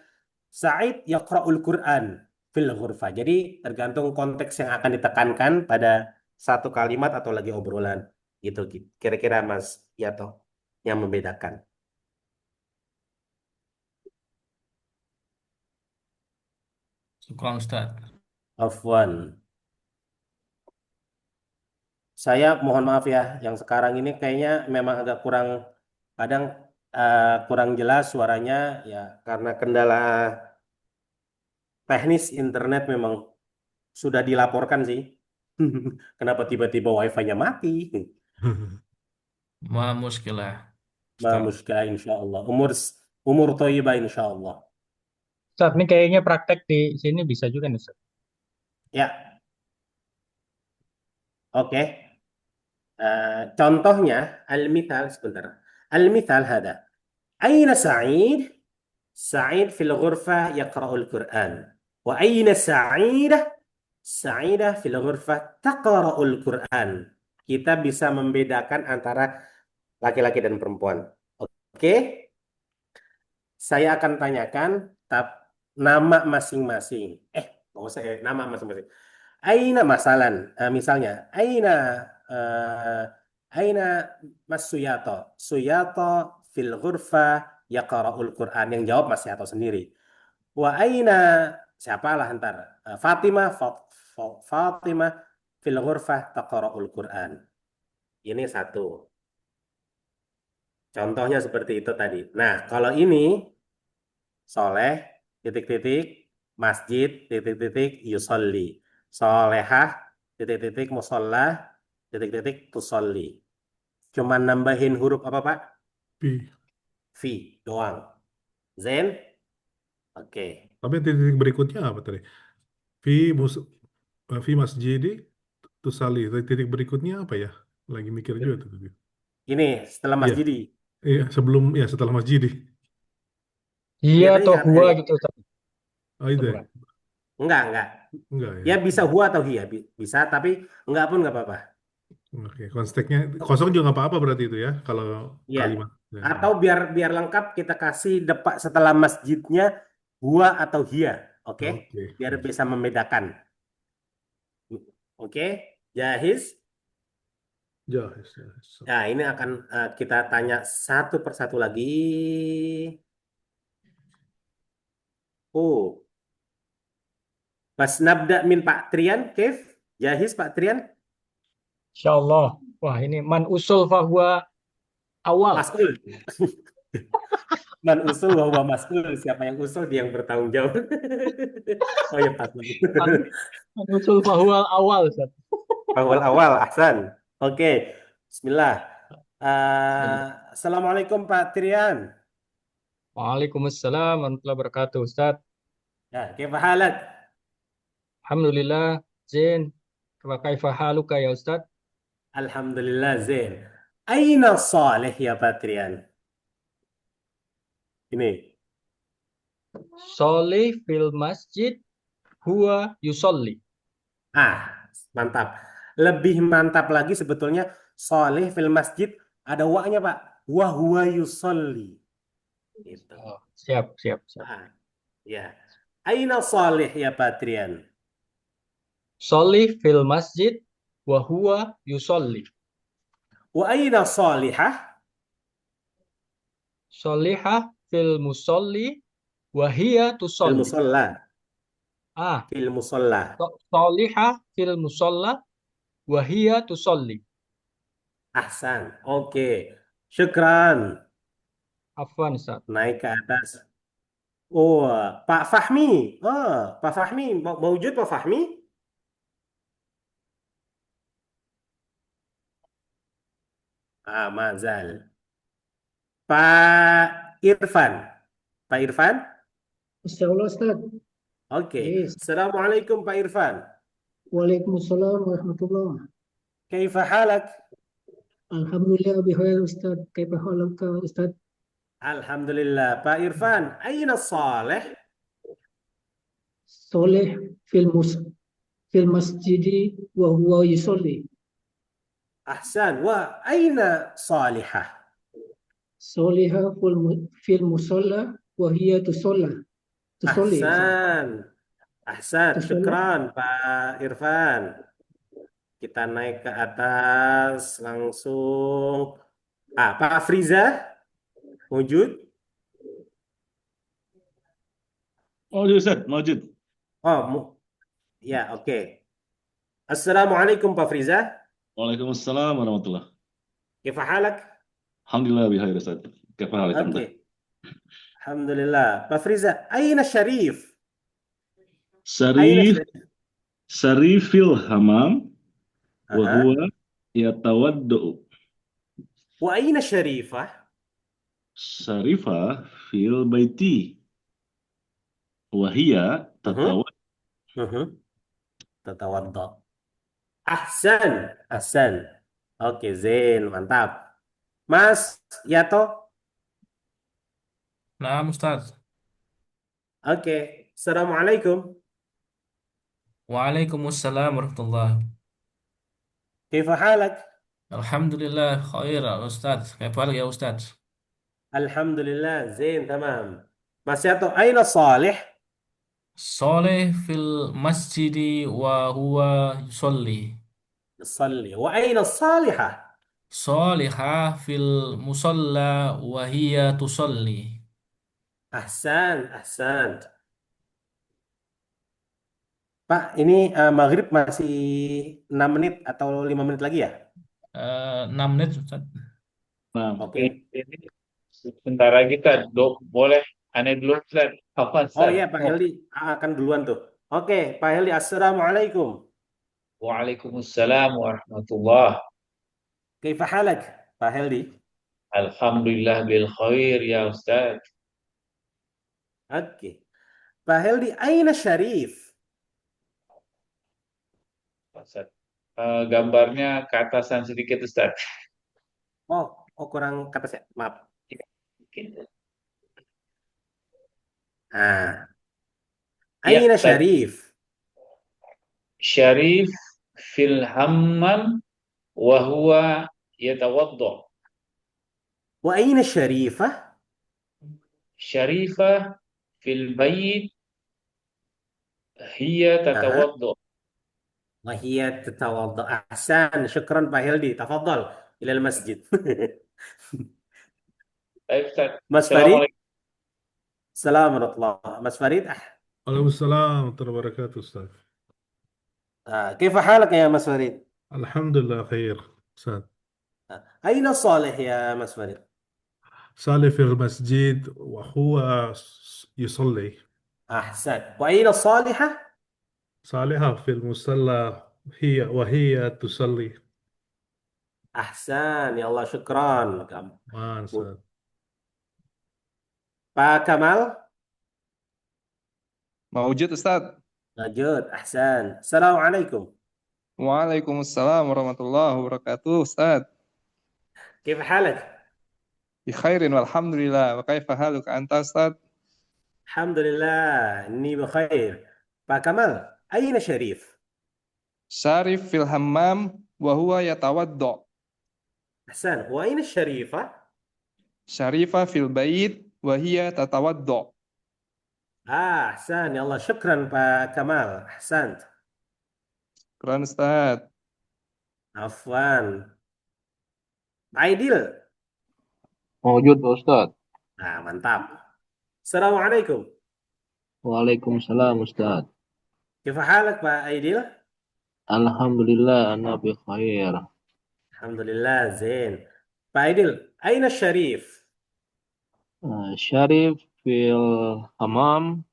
Said yaqra'ul Quran fil ghurfah. Jadi tergantung konteks yang akan ditekankan pada satu kalimat atau lagi obrolan. Gitu kira-kira Mas Yato yang membedakan. Syukran Ustaz. Afwan. Saya mohon maaf ya, yang sekarang ini kayaknya memang agak kadang kurang jelas suaranya ya karena kendala teknis internet memang sudah dilaporkan sih. Kenapa tiba-tiba wifi-nya mati? Ma muskilah. Ma muskilah insyaallah. Umur thayyibah insyaallah. Ustaz, ini kayaknya praktek di sini bisa juga nih Ustaz. Ya. Oke. Contohnya al-mithal sebentar. Al-mithal hada. Aina Sa'id? Sa'id fil ghurfah yaqra'ul Quran. Wa aina Sa'idah? Sa'idah fil ghurfah taqra'ul Quran. Kita bisa membedakan antara laki-laki dan perempuan. Oke? Saya akan tanyakan nama masing-masing. Nama masing-masing. Aina masalan, misalnya Aina Mas Suyato. Suyato fil ghurfah yaqra'ul Quran. Yang jawab Mas Suyato sendiri. Wa aina siapalah ntar Fatimah Fatimah fil ghurfah taqra'ul Quran. Ini satu. Contohnya seperti itu tadi. Nah, kalau ini soleh titik-titik masjid titik-titik yusolli. Solehah titik-titik musolla titik-titik tusolli. Cuman nambahin huruf apa, Pak? Fi doang. Zen? Oke. Tapi titik berikutnya apa tadi? Fi mus fi masjidi tusali. Titik berikutnya apa ya? Lagi mikir juga tuh tadi. Ini setelah Iya, masjidi. iya sebelum ya setelah masjidi. Iya Iya tadi atau nggak huwa ini. gitu Ustaz. Oh Atau itu ya? bukan? Enggak. Enggak ya. Ya bisa huwa atau hiya. Bisa, tapi enggak pun enggak apa-apa. Oke, konteksnya kosong juga nggak apa-apa berarti itu ya kalau Iya. kalimat. Ya. Atau biar lengkap kita kasih depan setelah masjidnya huwa atau hiya. Oke? Oke. Biar bisa membedakan. Oke? Jahis? Jahis, jahis. Nah, ini akan kita tanya satu persatu lagi. Oh, Mas nabda min Pak Trian, Kev? Jahis Pak Trian? Insyaallah. Wah, ini man usul fahuwa awal. Maskul. Man usul bahwa maskul. Siapa yang usul dia yang bertanggung jawab. Oh ya Pak. Man usul fahuwa awal Ustaz. Awal-awal, Ahsan. Oke, Bismillah. Assalamualaikum Pak Trian. Waalaikumsalam warahmatullahi wabarakatuh Ustaz. Ya, kaifa halak? Alhamdulillah Zain. Wa kaifa haluka ya Ustaz? Alhamdulillah Zain. Aina Saleh ya Pak Trian? Ini. Sholli fil masjid huwa yusolli. Mantap. Lebih mantap lagi sebetulnya Saleh fil masjid ada wa-nya Pak. Wa huwa yusolli. Gitu. Oh, siap. Ya. Aina Saleh ya Pak Trian? Sholli fil masjid wa huwa yusolli. Wa aina Salihah? Sholihah fil musolli wa hiya Fil tusolli. musalla. Ah, Fil musalla. sholihah fil musolla wa hiya tusolli. Ahsan. Oke. Syukran. Afwan Ustaz. Naik ke atas. Oh, Pak Fahmi. Pak Fahmi. Mewujud Pak Fahmi? Mazal. Pak Irfan. Pak Irfan? Insyaallah Ustaz. Oke. Yes. Assalamualaikum Pak Irfan. Waalaikumsalam warahmatullah. Kaifa halak? Alhamdulillah bikhair Ustaz. Kaifa haluka Ustaz? Alhamdulillah. Pak Irfan, aina Saleh? Soleh fil masjidi wa huwa yusolli. Ahsan. Wa aina Salihah? Solihah fil musalla wa hiya tusolli. Ahsan. Tusolli. Syukran Pak Irfan. Kita naik ke atas langsung. Pak Friza, wujud? Mawjud Ustaz, mawjud. Ya, oke. Assalamualaikum Pak Friza. Waalaikumsalam warahmatullah. Kaifa halak? Alhamdulillah bikhair Ustaz. Kaifa halik anta? Oke. Alhamdulillah. Pak Friza, aina Syarif? Syarif, Syarifil hamam wa Aha. huwa yatawaddu. Wa aina Syarifah? Syarifah fil baiti wa hiya Tatawadda. Ahsan. Oke, Zain, mantap. Mas Yato? Nah, Ustaz. Oke. Assalamualaikum. Waalaikumsalam warahmatullahi. Kaifa halak? Alhamdulillah khair Ustaz. Kaifa halak ya Ustaz? Alhamdulillah, Zain, tamam. Mas Yato, aina Saleh? Saleh fil masjidi wa huwa yusolli. Salli. Wa aina Salihah? Salihah fil musalla wa hiya tusolli. Ahsan. Pak, ini maghrib masih 6 menit atau 5 menit lagi ya? 6 menit Ustaz. Nah, Oke. Ini sebentar lagi kan, boleh aneh dulu Ustaz. Apa Oh Ustaz? iya, Pak Heldi akan duluan tuh. Oke, Pak Heldi, Assalamualaikum. Waalaikumsalam warahmatullah. Kaifa halak, Pak Heldi? Alhamdulillah bil khair ya Ustaz. Oke. Pak Heldi, aina Syarif? Ustaz. Gambarnya ke atasan sedikit Ustaz. Oh, kurang kata saya. Maaf. Gitu. Ah, Ya, Aina Ustaz. Syarif? Syarif fil hammam wa huwa yatawaddo. Wa aina Syarifah? Syarifah fil bayit hiya Aha. tatawaddo. وهي تتوضأ. أحسن، شكرا Pak Hildi. تفضل إلى المسجد. Baik Ustaz. Mas Assalamualaikum. Farid. Assalamualaikum warahmatullahi. Mas Farid. Waalaikumsalam warahmatullahi wabarakatuh, Ustaz. كيف حالك يا مس فريد؟ الحمد لله خير أستاذ. أين صالح يا مس فريد؟ صلي في المسجد وهو يصلي. أحسن. وأين الصالحة؟ صالحة في المصلى وهي تصلي. أحسن يا الله، شكرا. ما أستاذ. Pak Kamal? Mawujud Ustaz. Lanjut. Ahsan. Assalamualaikum. Waalaikumsalam warahmatullahi wabarakatuh Ustaz. كيف حالك؟ Bikhairin walhamdulillah. Wa kaifa haluka anta Ustaz? الحمد لله إني بخير. Pak Kamal, أين شريف؟ Syarif fil hammam wa huwa yatawaddo. أحسن. وأين الشريفة؟ Syarifah fil bayit wa hiya tatawaddo. أحسن يا الله، شكرا Pak Kamal. أحسنت. Keren Ustaz. عفوا. Aidil. Mawujud Pak Ustadz. Mantap. Assalamualaikum. Waalaikumsalam Ustadz. كيف حالك Pak Aidil? Alhamdulillah ana bi khair. الحمد لله زين. Pak Aidil, أين الشريف؟ Syarif fil hamam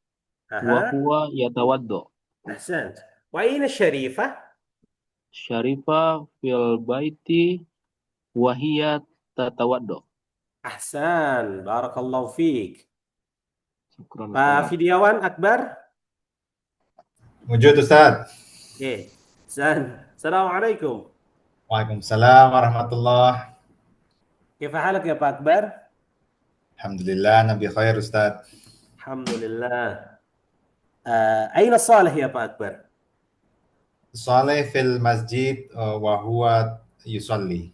wa أها. huwa yatawaddo. أحسنت. وأين الشريفة؟ Syarifah fil baiti wa hiya tatawaddo. أحسن، بارك الله فيك. Syukran Pak Ustadz. Fidiawan Akbar? Wujud Ustaz. إيه. أحسن. السلام عليكم. Waalaikumsalam warahmatullah. كيف حالك يا Pak Akbar؟ Alhamdulillah nabi khair Ustaz. الحمد لله. أين صالح يا Pak Akbar؟ Saleh fil masjid wa huwa yusalli.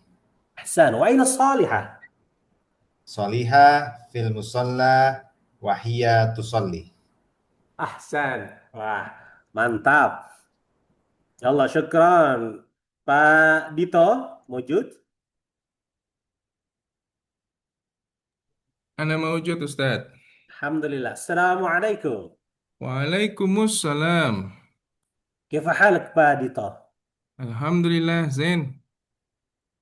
أحسن. وأين الصالحة؟ Salihah fil musalla wa hiya tusalli. أحسن. Wah, mantap. Ya Allah, syukran. Pak Dito, wujud? Ana mawujud Ustaz. Alhamdulillah. Assalamualaikum. Waalaikumsalam. كيف حالك Pak Dito? Alhamdulillah Zain.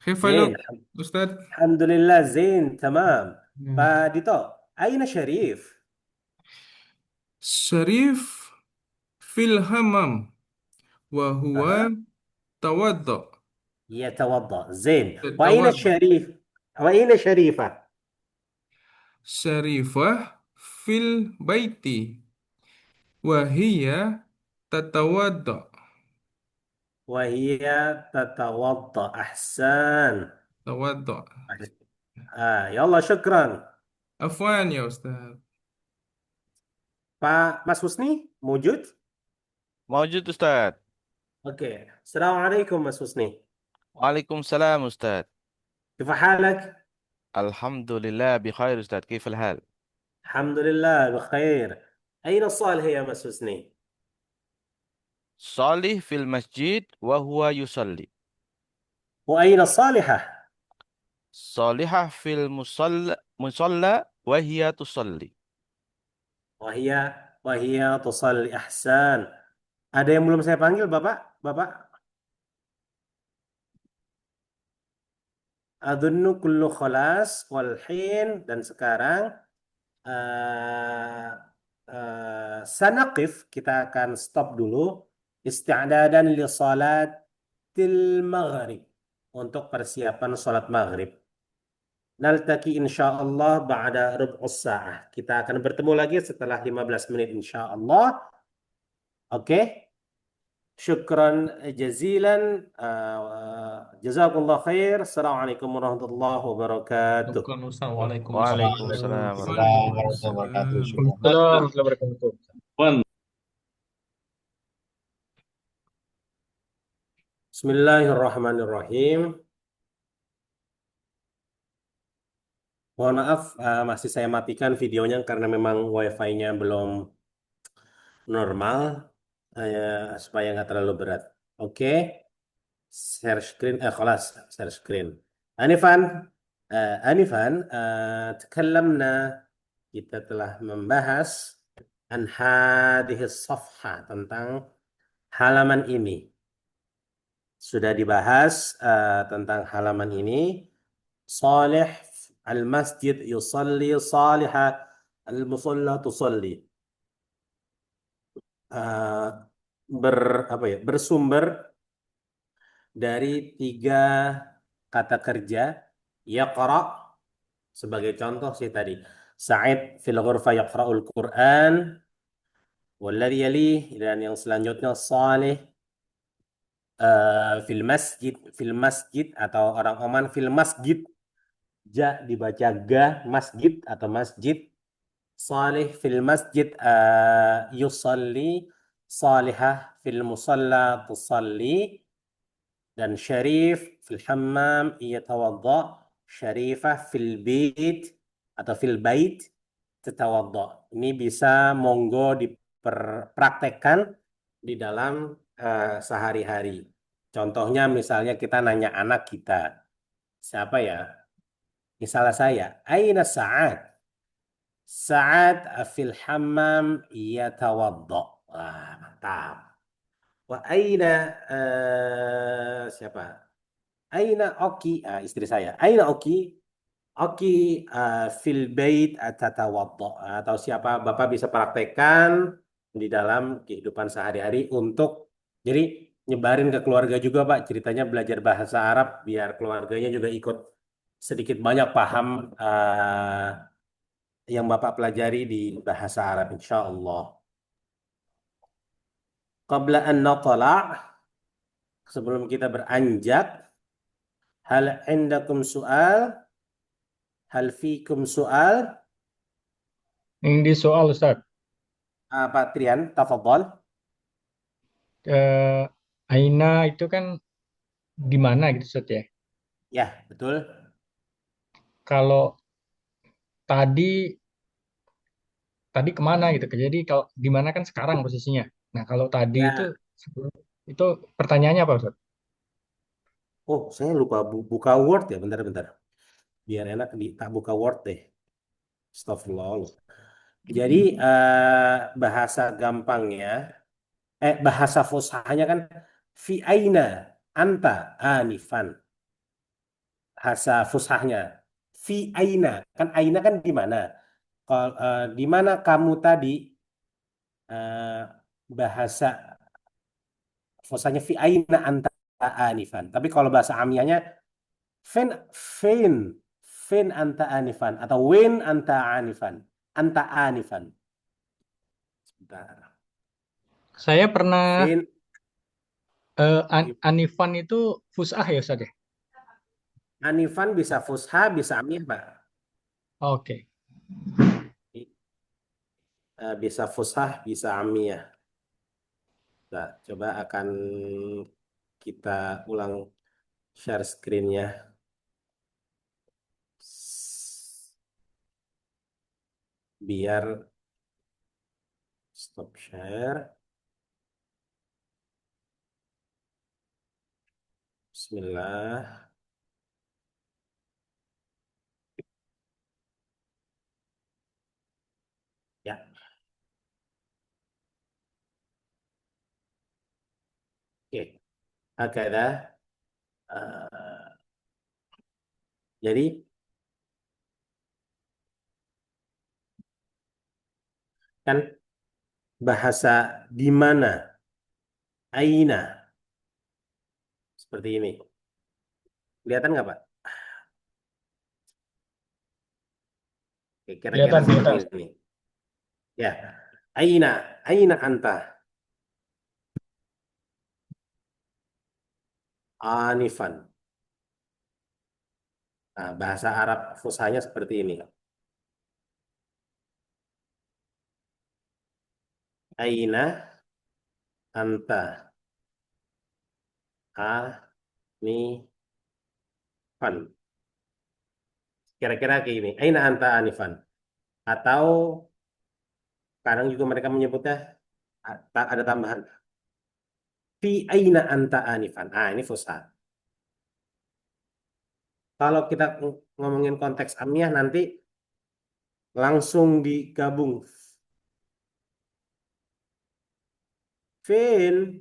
كيف زين. حالك Ustaz? الحمد لله زين تمام. Ya. Pak Dito, أين شريف؟ Syarif fil hammam wa huwa أها. tawaddo. يتوضأ. زين. وأين Tawaddo. الشريف؟ وأين شريفة؟ Syarifah fil baiti wa hiya tatawaddo. وهي تتوضأ. أحسن. Tawaddo. يلا شكرا. Afwan ya Ustaz. Pak Mas Husni, wujud? Mawjud Ustaz. Oke. Assalamualaikum Mas Husni. Waalaikumsalam Ustaz. كيف حالك؟ Alhamdulillah bi khair Ustaz. كيف الحال؟ الحمد لله بخير. أين الصالح يا Mas Husni؟ Salih fil masjid wa huwa yusalli. وأين الصالحة؟ Salihah fil musalla wa hiya tusalli. وهي تصلي. أحسن. Ada yang belum saya panggil, Bapak? Bapak? Adunnu kullu khalas wal hin. Dan sekarang sanaqif, kita akan stop dulu isti'dadan li salatil maghrib, untuk persiapan salat maghrib. Naltaki insyaallah ba'da rub'us sa'ah. Kita akan bertemu lagi setelah 15 menit insyaallah. Oke? Syukran jazilan. Jazakumullah khair. Assalamualaikum warahmatullahi wabarakatuh. Syukran Ustaz. Waalaikumsalam. Waalaikumsalam warahmatullahi Assalamualaikum wabarakatuh. warahmatullahi wabarakatuh. Syukran. Waalaikumsalam warahmatullahi wabarakatuh. Wan. Bismillahirrahmanirrahim. Mohon maaf, masih saya matikan videonya karena memang wifi-nya belum normal, supaya nggak terlalu berat. Oke, share screen, خلاص share screen. Anifan, تكلمنا, kita telah membahas an hadhihi safha, tentang halaman ini. Sudah dibahas tentang halaman ini. Salih al-masjid yusalli, salihah al-musalla tusalli. Bersumber dari 3 kata kerja. Yaqra sebagai contoh sih tadi. Sa'id fil ghurfa yaqra'ul Qur'an. Walladhi yalih, dan yang selanjutnya Salih fil masjid atau orang Oman fil masjid. Ja dibaca ga, masjid atau masjid. Salih fil masjid yusalli, salihah fil musalla tusalli, dan Syarif fil hammam yatawadda, Syarifah fil bait atau fil bait tatawadda. Ini bisa monggo dipraktekkan di dalam sehari-hari. Contohnya misalnya kita nanya anak kita, siapa ya? Misalnya saya, Aina Sa'ad? Sa'ad fil hammam yatawadda. Wah, mantap. Wa aina siapa? Aina Oki, istri saya. Aina Oki? Oki fil bait tatawadda. Atau siapa? Bapak bisa praktekkan di dalam kehidupan sehari-hari untuk jadi nyebarin ke keluarga juga, Pak. Ceritanya belajar bahasa Arab biar keluarganya juga ikut sedikit banyak paham yang Bapak pelajari di bahasa Arab, insya Allah. Qabla an natala', sebelum kita beranjak, hal indakum su'al, hal fikum su'al. Yang di soal Ustaz, Pak Trian, tafadhol. Aina itu kan di mana gitu Ustaz ya. Ya, betul. Kalau tadi tadi kemana gitu. Jadi kalau di mana kan sekarang posisinya. Nah, kalau tadi Ya. itu pertanyaannya apa Ustaz? Oh, saya lupa buka Word ya, bentar-bentar. Biar enak tak buka Word deh. Astagfirullah. Jadi bahasa gampangnya, bahasa fushahnya kan fi aina anta anifan. Bahasa fushahnya fi aina, kan aina kan di mana? Kalau di mana kamu tadi, bahasa fushahnya fi aina anta anifan. Tapi kalau bahasa amiyahnya fin fin fin anta anifan atau wen anta anifan. Anta anifan. Sebentar. Saya pernah Fin Anifan itu fus'ah ya Ustaz ya? anifan bisa fusha, bisa amiyah, Pak. Oke. Bisa fushah, bisa amiyah. Nah, coba akan kita ulang share screen-nya. Biar stop share. Bismillah. Ya. Oke. Hakada. Jadi kan bahasa di mana, aina, seperti ini. Kelihatan nggak, Pak? Oke, kira-kira Kelihatan, seperti kelihatan. ini. Ya, aina anta. anifan. Nah, bahasa Arab fusahanya seperti ini. Aina anta anifan. Kira-kira kayak gini. Aina anta anifan. Atau kadang juga mereka menyebutnya ada tambahan. Fi aina anta anifan. Ah, ini fusha. Kalau kita ngomongin konteks amiyah nanti langsung digabung. Fin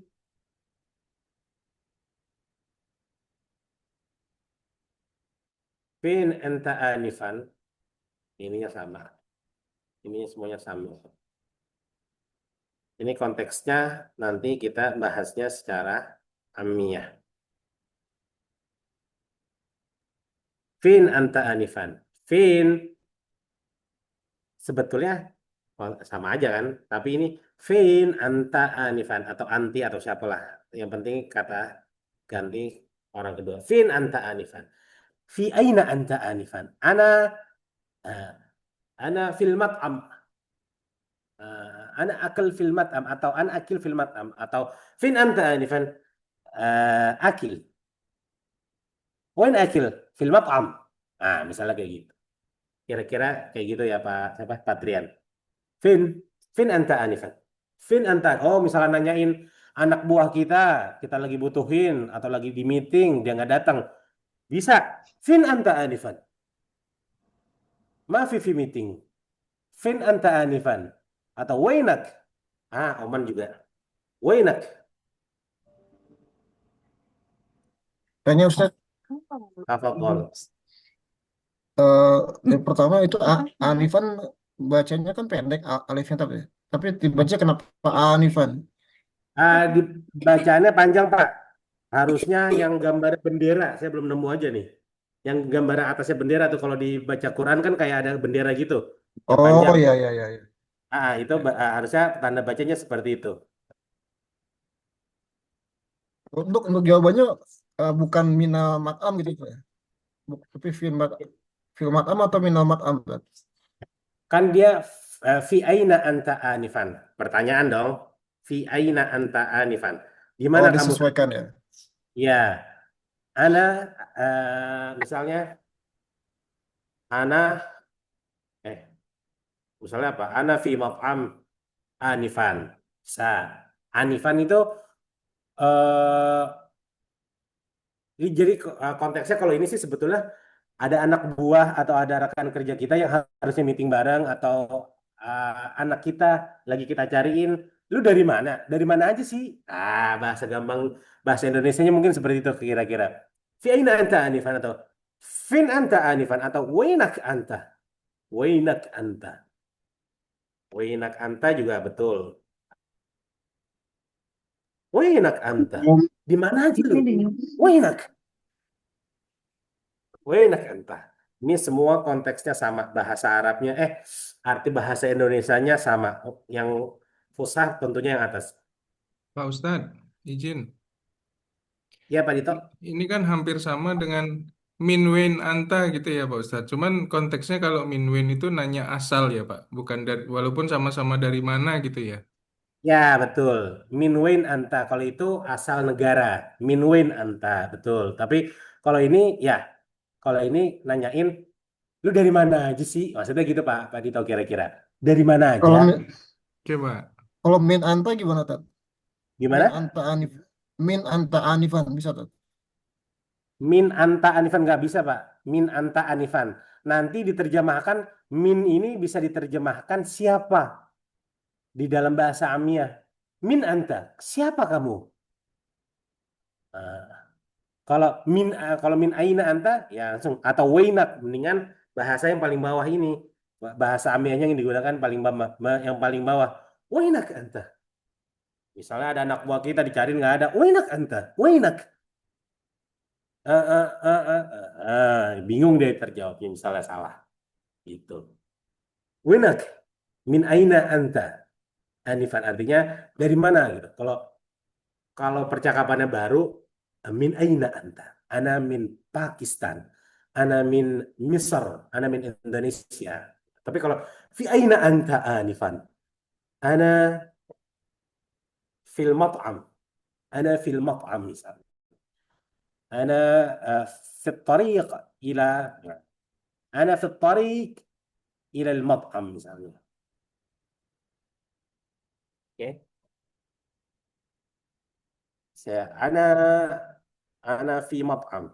anta anifan. Ininya sama. Ininya semuanya sama. Ini konteksnya nanti kita bahasnya secara amiyah. Fin anta anifan. Fin sebetulnya sama aja kan, tapi ini fin anta anifan atau anti atau siapalah. Yang penting kata ganti orang kedua. Fin anta anifan. Fi aina anta anifan. Ana fil mat'am. Ana akil fil mat'am atau ana akil fil mat'am atau fin anta anifan. Akil. Wain akil fil mat'am. Nah, misalnya kayak gitu. Kira-kira kayak gitu ya Pak Patrian. Fin anta anifan. Fin anta. Oh, misalnya nanyain anak buah kita lagi butuhin atau lagi di meeting, dia nggak datang. Bisa. Fin anta anifan. Ma fi meeting. Fin anta anifan. Atau wainak. Oman juga. Wainak. Tanya Ustaz, Tafadhol. yang pertama itu Anifan bacanya kan pendek alifnya tapi dibaca kenapa Anifan? Bacaannya panjang, Pak. Harusnya yang gambar bendera, saya belum nemu aja nih. Yang gambar atasnya bendera tuh kalau dibaca Quran kan kayak ada bendera gitu. Yang Oh panjang. iya. Itu harusnya tanda bacanya seperti itu. Untuk jawabannya bukan mina mat'am gitu ya. Tapi fil mat'am atau mina mat'am. Kan dia fi aina anta anifan. Pertanyaan dong. Fi aina anta anifan. Di mana kamu? Disesuaikan ya. Ya. Ana misalnya ana misalnya apa? Ana fi mat'am anifan. Anifan itu jadi konteksnya kalau ini sih sebetulnya ada anak buah atau ada rekan kerja kita yang harusnya meeting bareng atau anak kita lagi kita cariin, lu dari mana? Dari mana aja sih? Bahasa gampang bahasa Indonesianya mungkin seperti itu kira-kira. Fi aina anta anifan atau fin anta anifan atau wainak anta. Wainak anta. Wainak anta juga betul. Wainak anta. Di mana aja lu? Wainak. Wainak anta. Ini semua konteksnya sama. Bahasa Arabnya, arti bahasa Indonesianya sama. Yang fusah tentunya yang atas. Pak Ustadz, izin. Ya, Pak Dito. Ini kan hampir sama dengan min wen anta gitu ya Pak Ustadz. Cuman konteksnya kalau min wen itu nanya asal ya Pak, bukan dari walaupun sama-sama dari mana gitu ya. Ya, betul. Min wain anta. Kalau itu asal negara. Min wain anta. Betul. Tapi kalau ini, ya. Kalau ini nanyain, lu dari mana aja sih? Maksudnya gitu, Pak Dito kira-kira. Dari mana aja? Coba. Kalau min anta gimana Tat? Gimana? Min anta anifan bisa Tat? Min anta anifan nggak bisa, Pak. Min anta anifan. Nanti diterjemahkan, min ini bisa diterjemahkan siapa di dalam bahasa Amiyah. Min anta, siapa kamu? Kalau min aina anta, ya langsung. Atau wainak, mendingan bahasa yang paling bawah ini. Bahasa Amiyahnya yang digunakan yang paling bawah. Wainak anta. Misalnya ada anak buah kita dicari nggak ada. Wainak anta, wainak. Bingung deh terjawabnya misalnya salah gitu. Winak min aina anta anifan artinya dari mana gitu. Kalau percakapannya baru Min aina anta? Ana min Pakistan. Ana min Misr. Ana min Indonesia. Tapi kalau fi aina anta anifan? Ana fil mat'am. Ana fil mat'am misalnya. Ana fi tariq ila Ana fi tariq ila al-mat'am misalnya. Oke. Ana fi mat'am.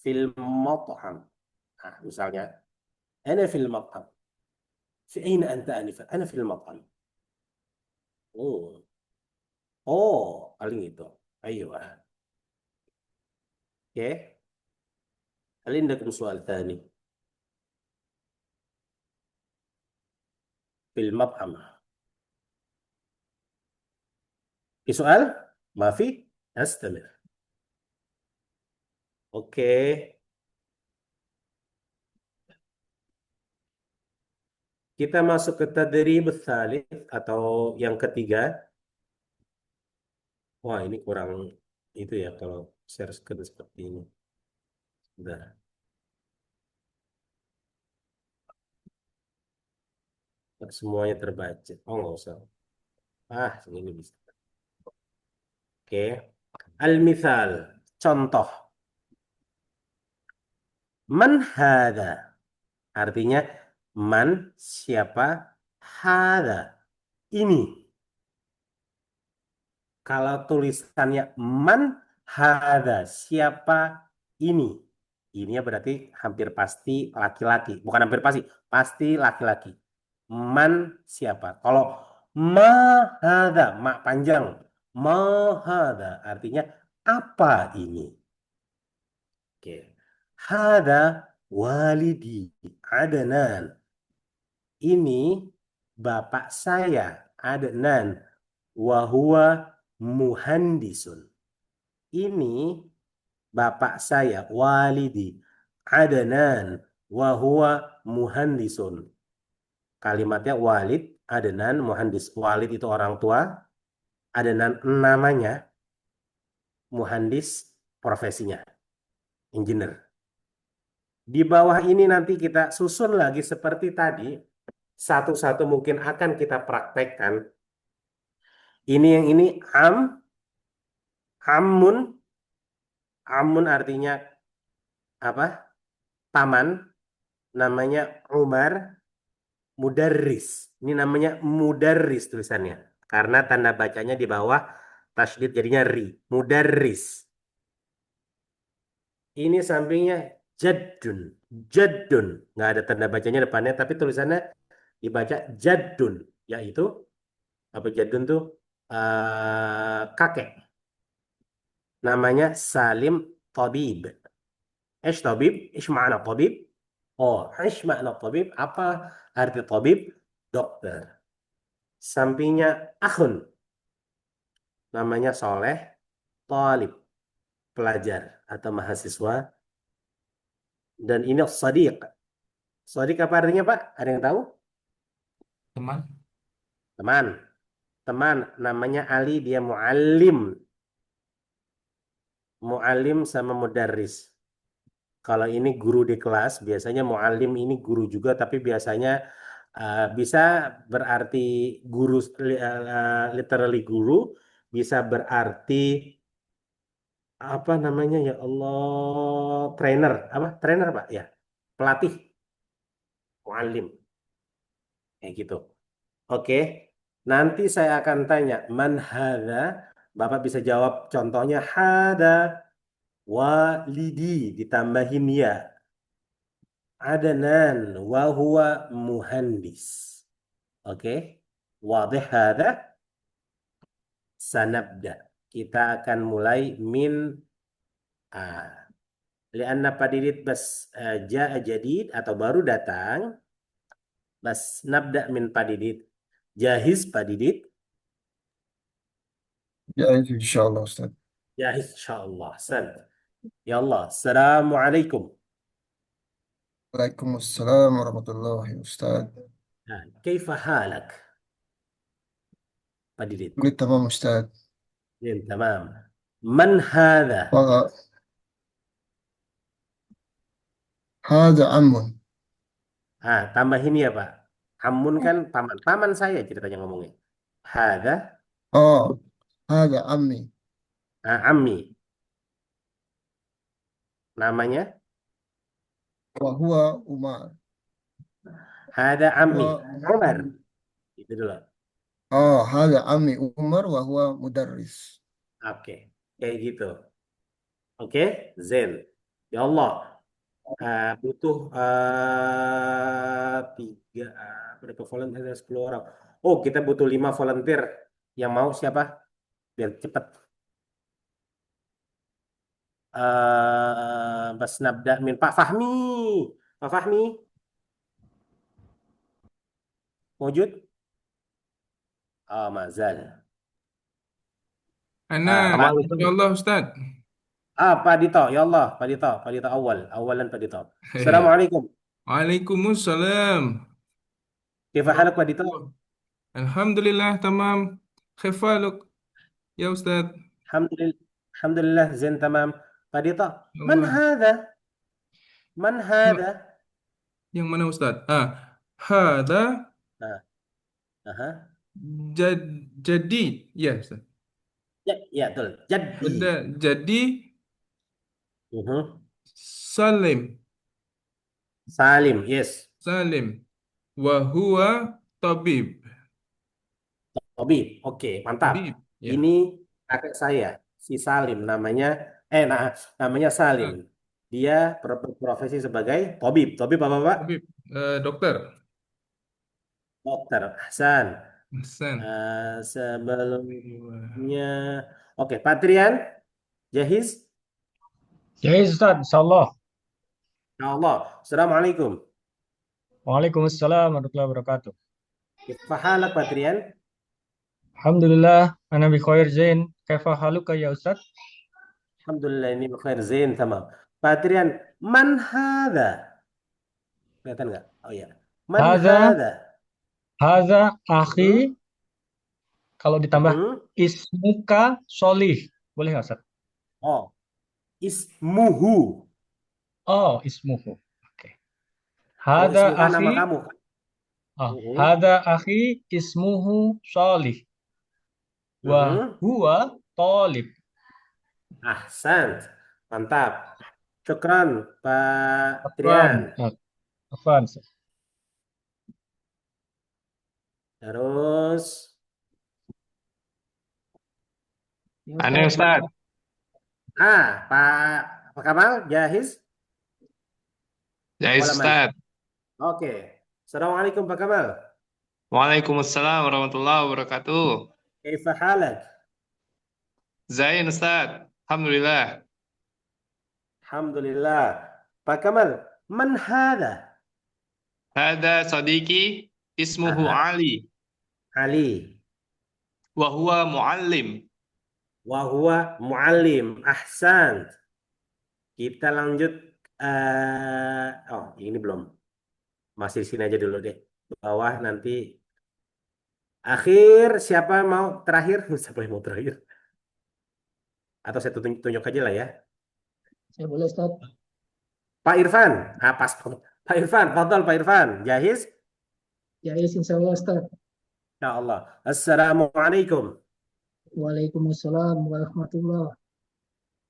Fil mat'am. Nah, misalnya ana fil mat'am. Fi aina anta anifan? Ana fil mat'am. Oh. Oh, paling itu. Ayo. Oke. هل عندكم سؤال ثاني في المطعم؟ في سؤال؟ ما في؟ أستمر. Oke. Kita masuk ke tadrib tsalits atau yang ketiga. Wah, ini kurang itu ya kalau share screen seperti ini. Sudah. Semuanya terbaca. Oh, nggak usah. Ini bisa. Oke. Al-mithal. Contoh. Man hadha. Artinya man siapa? Hadha. Ini. Kalau tulisannya man hadha. Siapa ini? Ininya berarti hampir pasti laki-laki. Bukan hampir pasti. Pasti laki-laki. Man siapa? Kalau ma hadha. Ma panjang. Ma hadha. Artinya apa ini? Oke. Hadha walidi Adnan. Ini bapak saya Adnan. Wahuwa muhandisun. Ini bapak saya walidi Adnan. Wahuwa muhandisun. Kalimatnya walid, Adnan, muhandis. Walid itu orang tua. Adnan namanya. Muhandis profesinya. Engineer. Di bawah ini nanti kita susun lagi seperti tadi. Satu-satu mungkin akan kita praktekkan. Ini yang ini amun. Amun artinya apa? Paman. Namanya Umar. Mudarris. Ini namanya mudarris tulisannya. Karena tanda bacanya di bawah tasydid jadinya ri. Mudarris. Ini sampingnya jaddun. Jaddun. Nggak ada tanda bacanya depannya, tapi tulisannya dibaca jaddun. Yaitu, apa jaddun tuh? Kakek. Namanya Salim Tabib. Ish tabib? Ish ma'na tabib? Oh, ish ma'na tabib? Apa arti tabib? Dokter. Sampingnya akhun. Namanya Soleh Talib. Pelajar atau mahasiswa. Dan ini sadiq. Sadiq apa artinya, Pak? Ada yang tahu? Teman. Teman. Teman namanya Ali, dia muallim. Muallim sama mudarris. Kalau ini guru di kelas, biasanya muallim ini guru juga, tapi biasanya bisa berarti guru, literally guru, bisa berarti apa namanya ya Allah, trainer, apa trainer Pak ya, pelatih, muallim, kayak gitu. Oke, nanti saya akan tanya man hadza, Bapak bisa jawab contohnya hada walidi ditambahin ya. Adnan wa huwa muhandis. Oke. Wadih hada. Sanabda. Kita akan mulai min lianna padidit bas ja'a jadid atau baru datang. Bas nabda min padidit. Jahiz padidit. Ya, insyaallah Ustaz. Jahiz insyaallah. San. Ya Allah. Assalamualaikum. Waalaikumsalam warahmatullahi Ustaz. Kaifa halak? Padidit. Kulit tamam Ustaz. Tamam. Man hadha? Hadza amun. Tambahin ya Pak. Amun kan paman. Paman saya ceritanya ngomongnya. Hadha, Oh, hadza ammi. ammi. Namanya Wa huwa Umar. hadha ammi. Wa Umar. Itu dulu. Oh, hadza ammi Umar wa huwa mudarris. Oke. Kayak gitu. Oke, Zen. Ya Allah, butuh berapa volunteer? Ada 10 orang. Oh, kita butuh 5 volunteer. Yang mau siapa? Biar cepat. Bas nabda min Pak Fahmi. Pak Fahmi, wujud? Mazal. Ana, Pak insya Allah Ustaz. Pak Dito, ya Allah, Pak Dito awalan Pak Dito. Assalamualaikum. Waalaikumsalam. Kaifa halak Pak Dito? Alhamdulillah, tamam. Khifaluk, ya Ustaz. Alhamdulillah, Alhamdulillah, Zen tamam. Pak Dito, man Allah. hadha? Man hadha? Yang mana Ustaz? Hada Nah, aha. jadi, ya Ustaz. Ya, betul. Jadi. Jadi Mhm. Salim, Salim, yes. Salim. Wa huwa tabib. Tabib. Oke, mantap. Tabib, ya. Ini kakek saya, si Salim namanya Salim. Dia berprofesi sebagai tabib. Tabib apa, Pak? Tabib, dokter. Dokter. Hasan. Hasan. Sebelumnya, oke, Pak Trian, jahiz? Jahiz Ustaz, insyaallah. Ya Allah. Assalamualaikum. Waalaikumsalam warahmatullahi wabarakatuh. Kaifa halak, Pak Trian? Alhamdulillah, ana bi khair zain. Kaifa haluka ya Ustaz? Alhamdulillah ini bikhair zain tamam. Pak Trian, man hadha? Kelihatan nggak? Oh ya. Man Hadza hadha? Hadza akhi. Kalau ditambah Mhm. ismuka Solih. Boleh nggak Ustaz? Oh, ismuhu. Oh, ismuhu. Oke. Kalau Hadza ismuka nama akhi. kamu. Mhm. Hadza akhi ismuhu Solih. Wa Mhm. huwa talib. Ahsan. Mantap. Syukran, Pak Afwan. Trian. Afwan. Ustaz. Terus, Aneh Ustaz. Pak Kamal, jahiz? Jais Wala man? Ustaz. Oke. Assalamualaikum, Pak Kamal. Waalaikumsalam warahmatullahi wabarakatuh. Kaifa halak? Zain Ustaz. Alhamdulillah. Alhamdulillah. Pak Kamal, man hadha? Hada sadiqi ismuhu Ali Ali. wa huwa muallim. Wa huwa muallim. Ahsan. Kita lanjut. Ini belum. Masih di sini aja dulu deh. Bawah nanti. Akhir, siapa mau terakhir? Siapa yang mau terakhir? Atau saya tunjuk aja lah ya. Saya boleh Ustaz. Pak Irfan. Pas. Pak Irfan, fadhal Pak Irfan. Jahiz? Jahiz insya Allah Ustaz. Ya Allah. Assalamualaikum. Waalaikumsalam warahmatullah.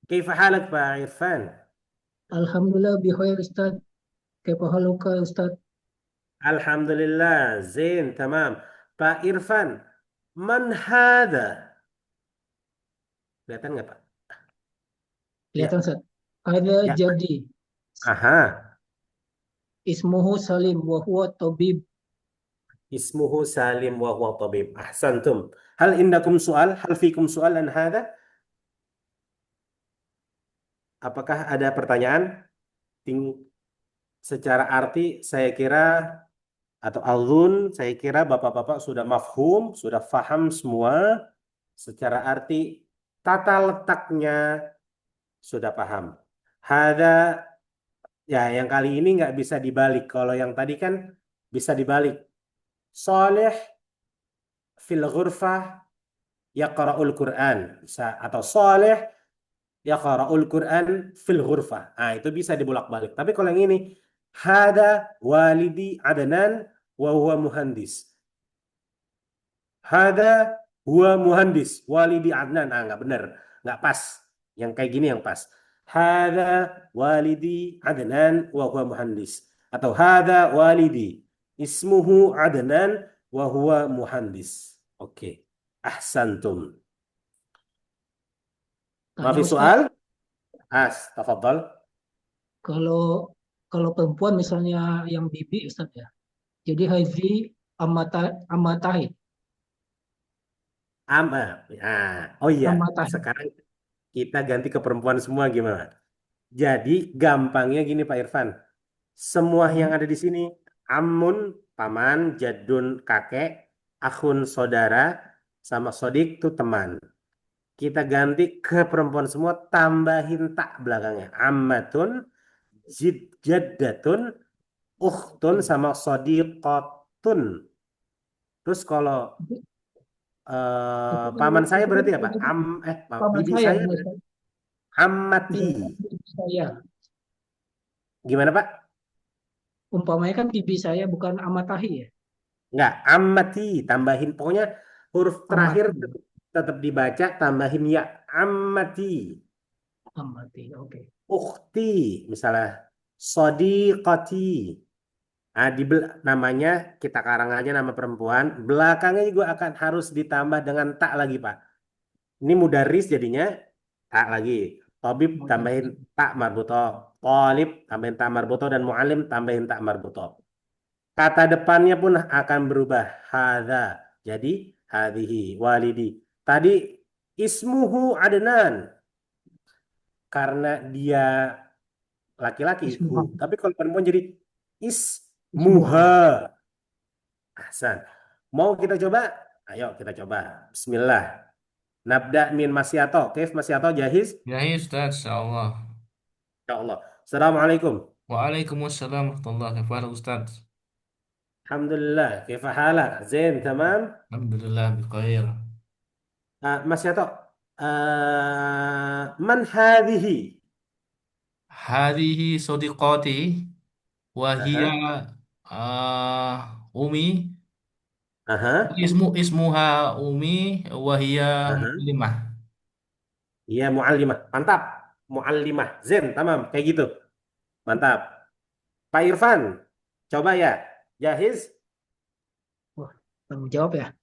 Kaifa halak Pak Irfan? Alhamdulillah bi khair Ustaz. Kaifa haluka Ustaz? Alhamdulillah. Zain, tamam. Pak Irfan, man hadha? Kelihatan nggak Pak? Kelihatan Ustaz. Ada Ya. jadi. Aha. Ismuhu Salim wa huwa tabib. Ismuhu Salim wa huwa tabib. Ahsantum. Hal indakum soal? Hal fikum soal an hadha? Apakah ada pertanyaan? Secara arti saya kira atau alun saya kira bapak-bapak sudah mafhum, sudah faham semua. Secara arti tata letaknya sudah paham. Hada ya yang kali ini nggak bisa dibalik. Kalau yang tadi kan bisa dibalik. Soleh fil ghurfah yaqra'ul Quran bisa atau soleh yaqra'ul Quran fil ghurfah. Ah, itu bisa dibolak-balik. Tapi kalau yang ini, hada walidi Adnan wa huwa muhandis. Hada huwa muhandis walidi Adnan. Ah, nggak benar. Nggak pas. Yang kayak gini yang pas. Hada walidi Adnan wa huwa muhandis. Atau hada walidi ismuhu Adnan wa huwa muhandis. Oke. Ahsantum. Tanya Mafi Ustaz, soal? Tafadhal. kalau kalau perempuan misalnya yang bibi Ustaz ya. Jadi hazi amatahi, Oh iya, amatahi. sekarang kita ganti ke perempuan semua gimana? Jadi gampangnya gini Pak Irfan, semua yang ada di sini, amun, paman, jadun, kakek, akhun, saudara, sama sodik itu teman. Kita ganti ke perempuan semua, tambahin tak belakangnya. Ammatun, jaddatun, ukhtun, sama sodiqotun. Terus kalau Itu paman saya itu berarti apa? itu paman Bibi saya saya benar, berarti Ustaz. ammati. Misalnya bibi saya, Gimana Pak? umpamanya kan bibi saya bukan amatahi ya, Enggak, ammati. Tambahin pokoknya huruf terakhir amati, tetap dibaca, tambahin ya. Ammati. amati. Oke. Ukhti. Misalnya sodiqati. Namanya kita karang aja nama perempuan. Belakangnya juga akan harus ditambah dengan tak lagi Pak. Ini mudaris jadinya tak lagi. Tabib tambahin tak marbuto. Talib tambahin tak marbuto. Dan mu'alim tambahin tak marbuto. Kata depannya pun akan berubah. Hadza. Jadi hadhihi walidi. Tadi ismuhu Adnan. Karena dia laki-laki. Ismuha, Tapi kalau perempuan jadi ismuha. ismuha. Ahsan. Mau kita coba? Ayo kita coba. Bismillah. Nabda min Masyato. Kif Masyato jahiz? Ya, Ustaz, insyaallah. Ya Allah. Assalamualaikum. Waalaikumsalam warahmatullahi wabarakatuh, Ustaz. Alhamdulillah. Kif halak? Zain, tamam? Alhamdulillah bikhair. Masyato. Man hadhihi? Hadhihi sadiqati wa hiya Aha. umi. Aha. Ismuha umi wa hiya Aha. muslimah. Iya, muallimah. Mantap. Muallimah. Zain, tamam. Kayak gitu. Mantap. Pak Irfan, coba ya. Jahiz? Wah, tanggung jawab ya.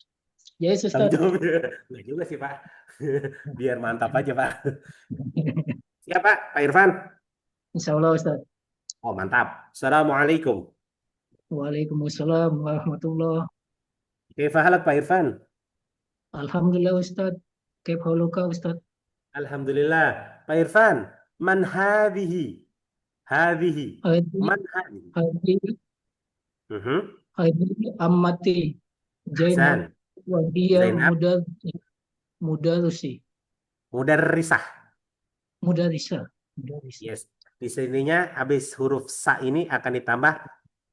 Yes, Tanggung Ustaz. jawab. Enggak juga sih, Pak. Biar mantap aja, Pak. Siap, Pak. Pak Irfan. Insya Allah, Ustaz. Oh, mantap. Assalamualaikum. Waalaikumsalam warahmatullah. Kaifa halak, Pak Irfan? Alhamdulillah, Ustaz. Kaifa haluka, Ustaz? Alhamdulillah. Pak Irfan, man hadhihi? Hadhihi. Hadi, Man hadhihi? hadi, Mhm. hadi ammati Zainab Ahsan. wa hiya Zainab, mudarusi. mudarrisah. Mudarisa. Mudarisa. Yes. Di sininya habis huruf sa ini akan ditambah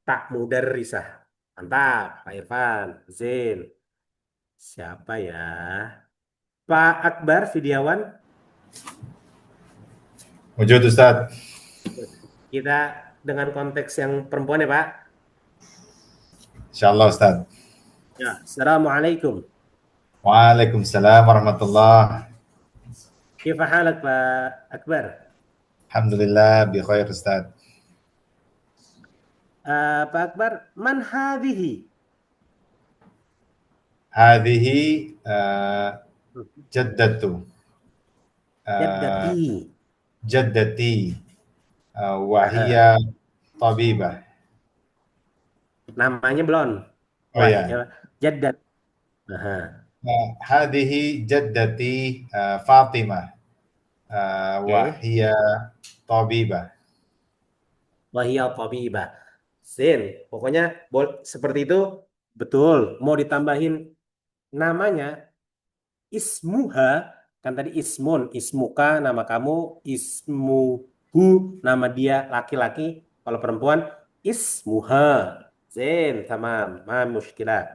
tak mudarrisah. Mantap, Pak Irfan. Zain. Siapa ya? Pak Akbar, Fidiawan. Wujud Ustaz. Kita dengan konteks yang perempuan ya, Pak. Insyaallah Ustaz. Ya, Assalamualaikum. Waalaikumsalam warahmatullah. Kaifa halak, Pak Akbar? Alhamdulillah bi khair Ustaz. Pak Akbar, man hadhihi? Hadhihi jaddatu. Jaddati. Jaddati wa Aha. hiya tabibah. Namanya belum. Oh Wah, ya. Jaddat. Aha. Hadhihi jaddati Fatimah wa Oke. hiya tabibah. Wahiyal tabibah. Sin. Pokoknya seperti itu betul. Mau ditambahin namanya ismuha, kan tadi ismun, ismuka nama kamu, ismuhu nama dia laki-laki, kalau perempuan ismuha. Zain, tamam, ma mushkilah.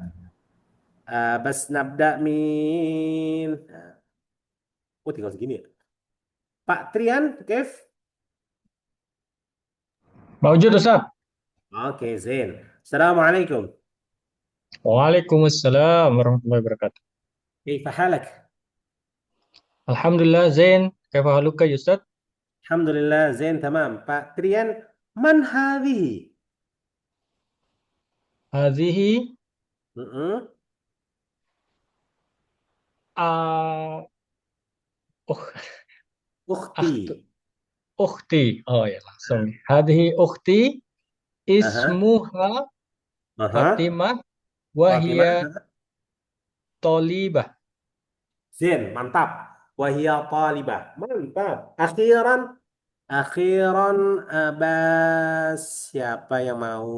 Bas nabda min. Oh, tinggal segini ya. Pak Trian, Kev? Mawjud Ustaz. Oke, Zain. Assalamualaikum. Waalaikumsalam warahmatullahi wabarakatuh. Kaifa halak? Alhamdulillah Zain, kaifa haluka ya Ustaz? Alhamdulillah, Zain, tamam. Pak Trian, man hadhihi? Hadhihi Mm-mm. uh, uh, Ukhti. ukhti. Oh ya, langsung. Hadhihi ukhti Aha. ismuha Aha. Fatimah Fatimah. wahia tolibah. Zain, mantap. Wahia talibah. Mantap. Akhiran Abbas. Siapa yang mau?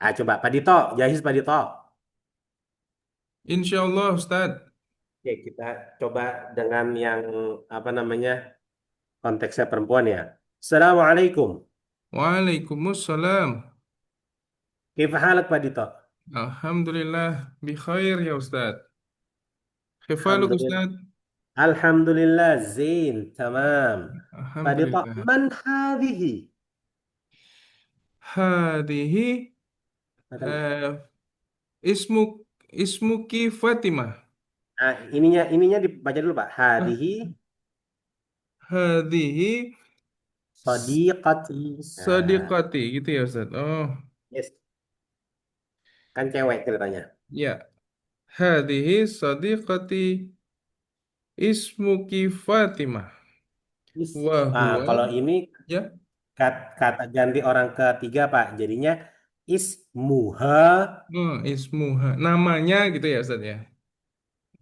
Coba Pak Dito, jahis Pak Dito. Insya Allah Ustadz. Oke, kita coba dengan yang apa namanya konteksnya perempuan ya. Assalamualaikum. Waalaikumsalam. Kaifa halak Pak Dito? Alhamdulillah bi khair ya Ustadz. Kefaluk Alhamdulillah. Ustadz. Alhamdulillah, Zain, tamam. Pak Dito, Alhamdulillah. man hadhihi? Hadihi Kata- ismuki Fatimah. ininya dibaca dulu Pak. Hadhihi Hadihi sadiqati. sadiqati gitu ya Ustadz. Oh, Yes, kan cewek ceritanya. ya. Hadihi sadiqati ismuki Fatimah. Wa huwa Kalau ini ya. kata ganti orang ketiga Pak, jadinya ismuha. Oh, ismuha. Namanya gitu ya Ustadz ya.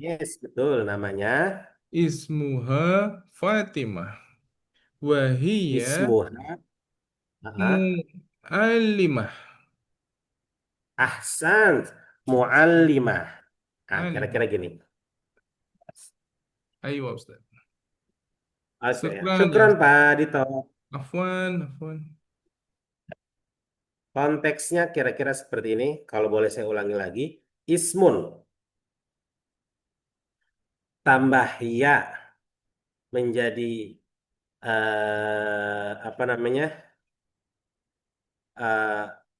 Yes, betul namanya. Ismuha Fatimah. Wahiyya Ismuha. mu'allimah. Ahsan. Muallimah. Kira-kira gini. Ayo Ustaz. Oke, Syukran ya syukran Ustaz. Pak Dito. Afwan. Konteksnya kira-kira seperti ini. Kalau boleh saya ulangi lagi. Ismun tambah ya menjadi apa namanya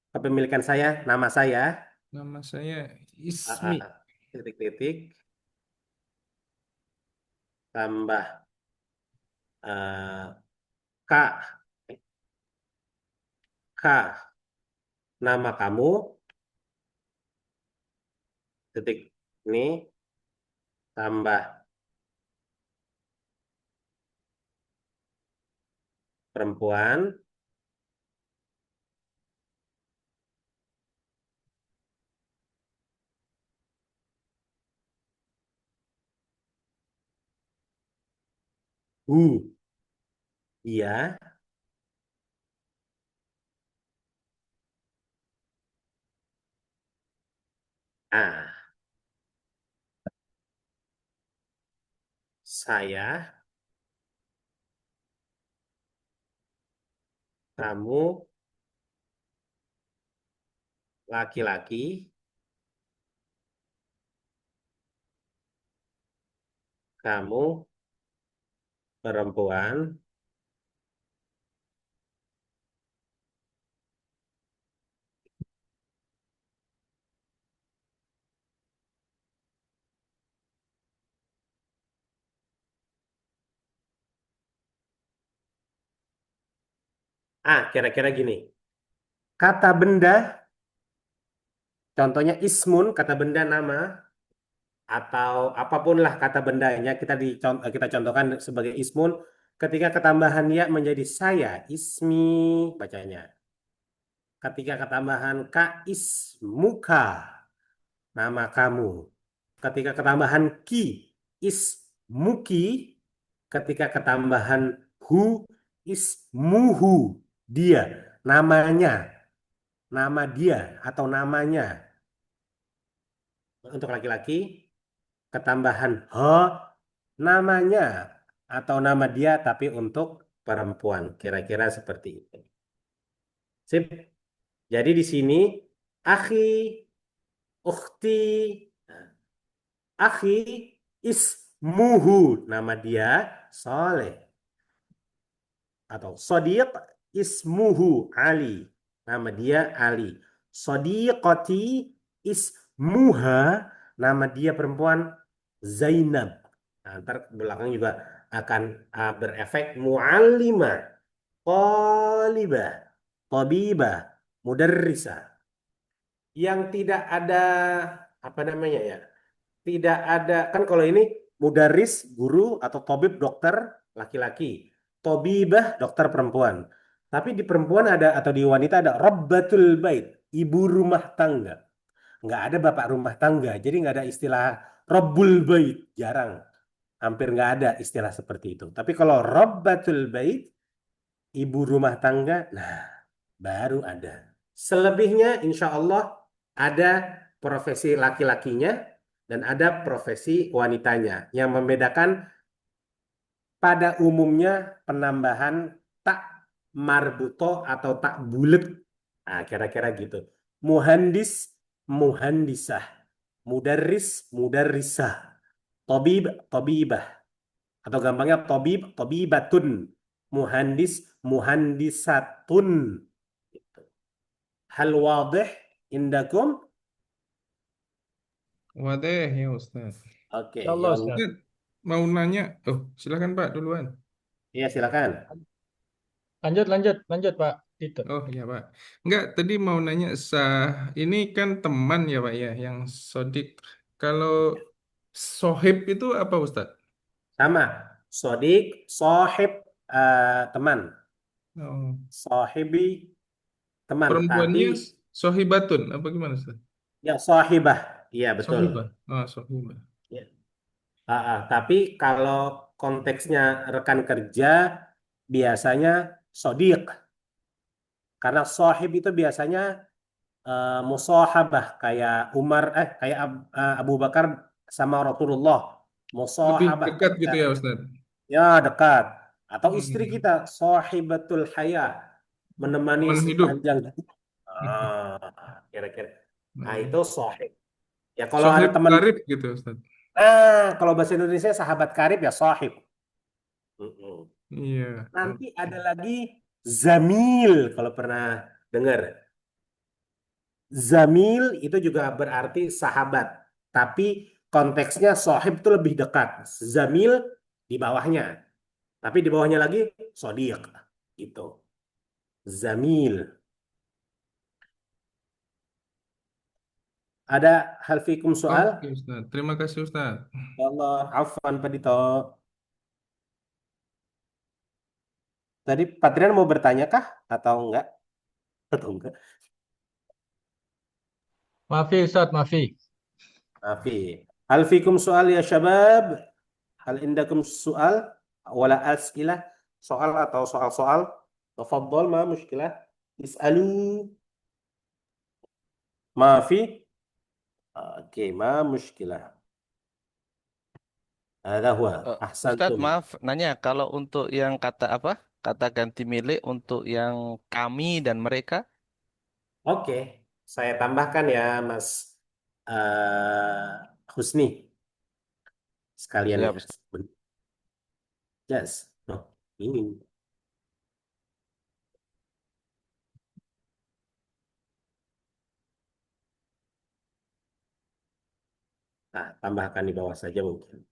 kepemilikan saya, nama saya, Nama saya ah, Ismi. titik-titik tambah kak nama kamu, titik ini tambah perempuan, iya, saya, kamu, laki-laki, kamu, perempuan, kira-kira gini. Kata benda, contohnya ismun, kata benda nama, atau apapun lah kata bendanya kita contohkan sebagai ismun. Ketika ketambahan ya menjadi saya, ismi bacanya. Ketika ketambahan ka, ismuka, nama kamu. Ketika ketambahan ki, ismuki. Ketika ketambahan hu, ismuhu, dia, namanya, nama dia atau namanya. Untuk laki-laki, ketambahan ho, namanya atau nama dia, tapi untuk perempuan. Kira-kira seperti itu. Sip. Jadi di sini, akhi, ukhti, akhi, ismuhu, nama dia Saleh. Atau sodiq ismuhu Ali, nama dia Ali. Sodiqati ismuha, nama dia perempuan Zainab. Nah, ntar belakang juga akan berefek muallimah, talibah, tabibah, mudarrisah. Yang tidak ada apa namanya ya? Tidak ada, kan kalau ini mudaris guru atau tabib dokter laki-laki, tabibah dokter perempuan. Tapi di perempuan ada atau di wanita ada rabbatul bait, ibu rumah tangga. Nggak ada bapak rumah tangga, jadi nggak ada istilah rabbul bait, jarang. Hampir nggak ada istilah seperti itu. Tapi kalau rabbatul bait, ibu rumah tangga, nah baru ada. Selebihnya insya Allah ada profesi laki-lakinya dan ada profesi wanitanya. Yang membedakan pada umumnya penambahan tak marbuto atau tak bulet. Nah, kira-kira gitu. Muhandis, muhandisah. Mudarris, mudarrisah. Tabib, tabibah. Atau gampangnya tabib, tabibatun. Muhandis, muhandisatun. Hal wadih indakum? Wadah ya Ustaz. Oke, Insya Allah, yang Ustaz. Ustaz, mau nanya. Oh, silakan Pak duluan. iya silakan. Lanjut, lanjut, lanjut, Pak Tito. Oh iya Pak. Enggak, tadi mau nanya ini kan teman ya Pak ya, yang sodik. Kalau sohib itu apa Ustaz? Sama. Sodik, sohib, teman. Oh. Sohibi, teman. Tapi Perempuannya sohibatun, apa gimana Ustaz? yang sohibah. Iya, betul. Sohibah. Ah, sohibah. Ya. Tapi kalau konteksnya rekan kerja, biasanya sodik. Karena sohib itu biasanya musahabah. Kayak kayak Abu Bakar sama Rasulullah. Lebih Musahabah. dekat gitu ya Ustaz? Ya, dekat. Atau istri Hmm. kita, sahibatul haya, menemani Teman hidup. sepanjang hidup. Kira-kira. Nah, itu Hmm. sahib. Ya, kalau ada Sohib teman, karib gitu Ustaz. kalau bahasa Indonesia sahabat karib ya sahib. Mm-mm. Iya. Nanti Oke. ada lagi zamil, kalau pernah dengar. Zamil itu juga berarti sahabat. Tapi konteksnya sahib itu lebih dekat. Zamil di bawahnya. Tapi di bawahnya lagi sodiq. Gitu. Zamil. Ada hal fikum soal? Oke Ustaz. Terima kasih Ustaz. Ya Allah, afwan Pak Dito. Tadi Patrian mau bertanya kah? Atau enggak? Atau enggak? Maafi, Ustaz, maafi. Mafi. Hal fikum soal ya syabab? Hal indakum soal? Wala as'ilah? Soal atau soal-soal? Tafadhol ma muskilah? Is'alu. Mafi? Oke, ma muskilah. Ada huwa. Ustadz, Ahsantum. maaf nanya, kalau untuk yang kata apa? Kata ganti milik untuk yang kami dan mereka? Oke, saya tambahkan ya Mas Husni sekalian ya. Siap, Ustadz. Yes. Oh, ini. Nah, tambahkan di bawah saja mungkin.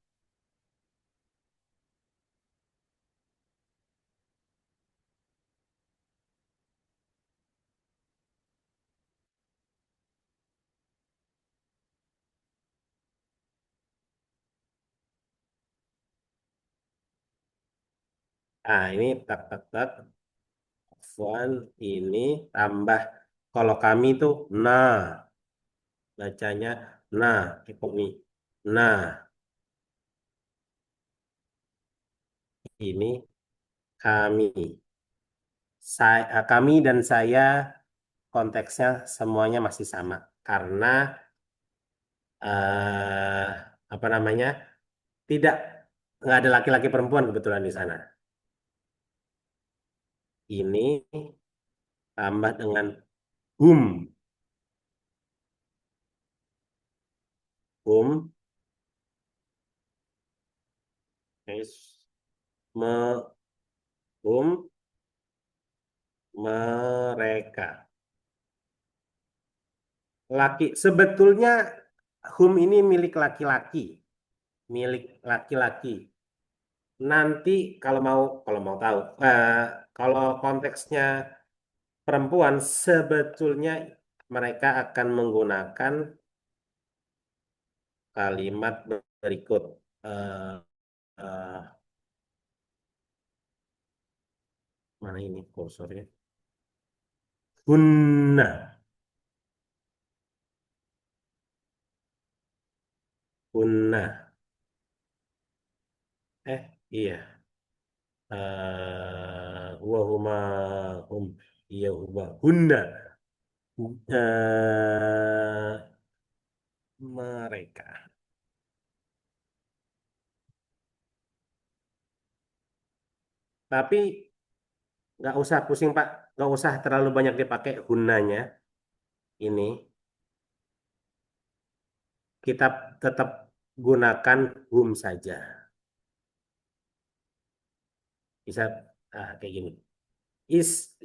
Nah, ini tak tak tak. Afwan, ini tambah. Kalau kami tuh nah, bacanya nah, ini. Nah, ini kami. Kami dan saya konteksnya semuanya masih sama karena eh apa namanya? Tidak, nggak ada laki-laki perempuan kebetulan di sana. Ini tambah dengan hum. Hum Guys, me, hum, mereka. Laki. Sebetulnya hum ini milik laki-laki. Milik laki-laki. Nanti kalau mau tahu, kalau konteksnya perempuan, sebetulnya mereka akan menggunakan kalimat berikut. Eh, eh, Mana ini kursornya? Hunna. Hunna. Iya. Wahuma hum. Iya, huma. Hunna. Mereka. Tapi nggak usah pusing Pak, nggak usah terlalu banyak dipakai hunnanya. Ini kita tetap gunakan hum saja. Bisa kayak gini.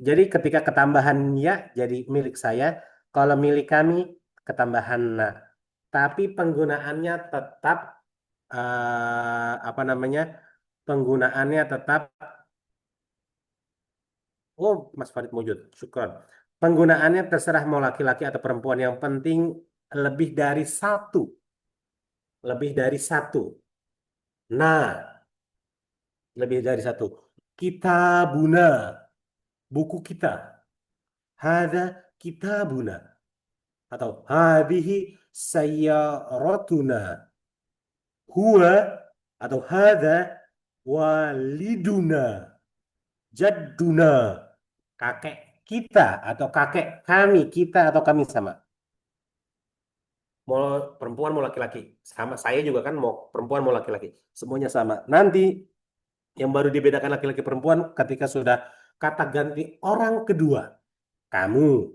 Jadi ketika ketambahan ya jadi milik saya, kalau milik kami ketambahan na. Tapi penggunaannya tetap apa namanya? Penggunaannya tetap Mas Farid Mujud, syukron. Penggunaannya terserah mau laki-laki atau perempuan, yang penting lebih dari satu. Lebih dari satu. Nah, lebih dari satu. Kitabuna, buku kita. Hada kitabuna. Atau hadihi sayyaratuna. Huwa atau hada waliduna. Jadduna. Kakek kita atau kakek kami, kita atau kami sama. Mau perempuan mau laki-laki. Sama saya juga kan mau perempuan mau laki-laki. Semuanya sama. Nanti yang baru dibedakan laki-laki perempuan ketika sudah kata ganti orang kedua. Kamu.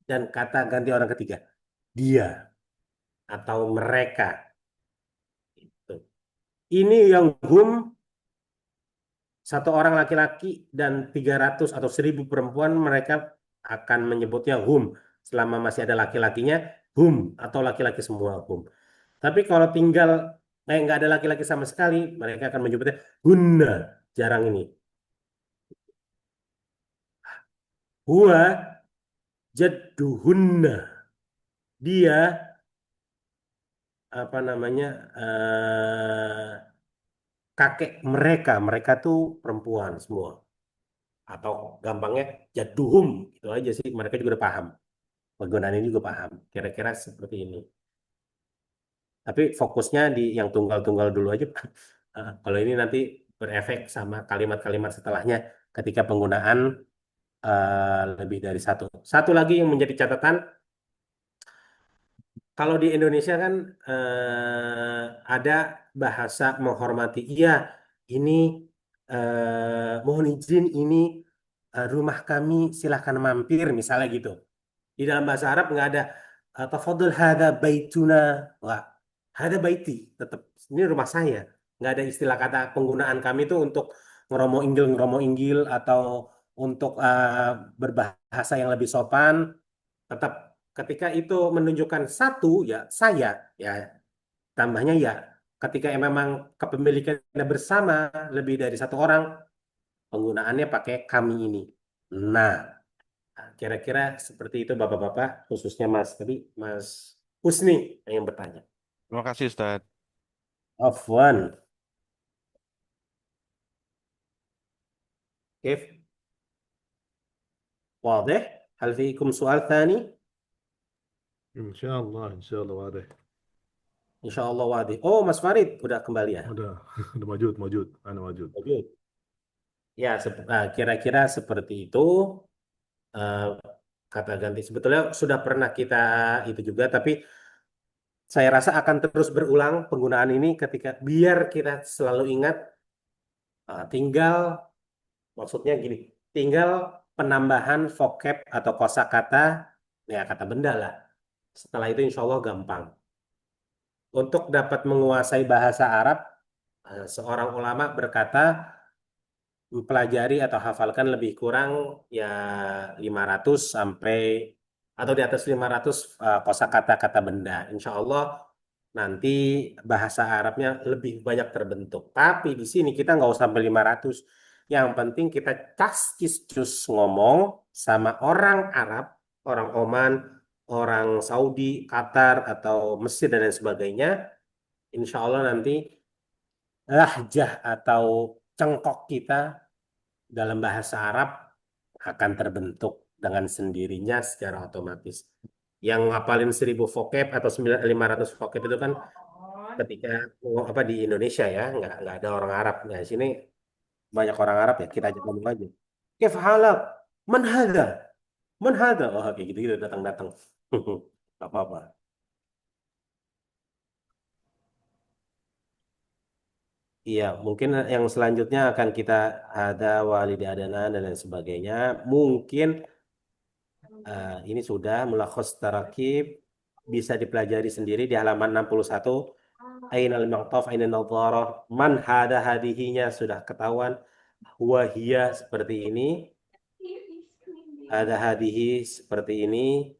Dan kata ganti orang ketiga. Dia. Atau mereka. Gitu. Ini yang hum satu orang laki-laki dan 300 atau 1000 perempuan, mereka akan menyebutnya hum. Selama masih ada laki-lakinya, hum atau laki-laki semua hum. Tapi kalau tinggal nggak ada laki-laki sama sekali, mereka akan menyebutnya hunna. Jarang ini. Huwa jadduhunna. Dia apa namanya? Kakek mereka. Mereka tuh perempuan semua. Atau gampangnya jadduhum. Itu aja sih. Mereka juga udah paham. Penggunaan ini juga paham. Kira-kira seperti ini. Tapi fokusnya di yang tunggal-tunggal dulu aja, Pak. Kalau ini nanti berefek sama kalimat-kalimat setelahnya ketika penggunaan lebih dari satu. Satu lagi yang menjadi catatan, kalau di Indonesia kan ada bahasa menghormati. Iya, ini mohon izin, ini rumah kami, silahkan mampir, misalnya gitu. Di dalam bahasa Arab nggak ada tafadhol hada baituna. Wah, hada baiti, tetap ini rumah saya. Nggak ada istilah kata penggunaan kami itu untuk ngeromo inggil atau untuk berbahasa yang lebih sopan. Tetap ketika itu menunjukkan satu ya saya ya, tambahnya ya. Ketika memang kepemilikannya bersama lebih dari satu orang, penggunaannya pakai kami ini. Nah, kira-kira seperti itu Bapak-bapak, khususnya Mas Husni yang bertanya. Terima kasih Ustaz. Afwan. كيف؟ واضح؟ هل فيكم سؤال ثاني؟ إن شاء الله إن شاء الله واضح. Insya Allah واضح. Oh, Mas Farid udah kembali ya? udah موجود أنا موجود. Lanjut. Ya, kira-kira seperti itu. Kata ganti sebetulnya sudah pernah kita itu juga, tapi saya rasa akan terus berulang penggunaan ini ketika biar kita selalu ingat. Tinggal maksudnya gini, tinggal penambahan vocab atau kosakata, ya kata benda lah. Setelah itu insya Allah gampang. Untuk dapat menguasai bahasa Arab, Seorang ulama berkata, pelajari atau hafalkan lebih kurang ya 500 sampai atau di atas 500 kosakata kata benda. Insya Allah nanti bahasa Arabnya lebih banyak terbentuk. Tapi di sini kita nggak usah sampai 500. Yang penting kita cus ngomong sama orang Arab, orang Oman, orang Saudi, Qatar, atau Mesir dan lain sebagainya. Insya Allah nanti lahjah atau cengkok kita dalam bahasa Arab akan terbentuk dengan sendirinya secara otomatis. Yang ngapalin 1000 vocab atau 500 vocab itu kan ketika apa di Indonesia ya, nggak ada orang Arab. Nah, di sini banyak orang Arab ya, kita aja ngomong aja. Kif halak? Man hadha? Man hadha? Oh, kayak gitu-gitu datang-datang. Nggak apa-apa. Iya, mungkin yang selanjutnya akan kita ada walidi adana dan lain sebagainya. Mungkin ini sudah mulakhos tarakib bisa dipelajari sendiri di halaman 61. Ainal ma'taf, ainal nadharah, man hada hadihinya sudah ketahuan. Huwa hiya seperti ini. Ada hadihi seperti ini.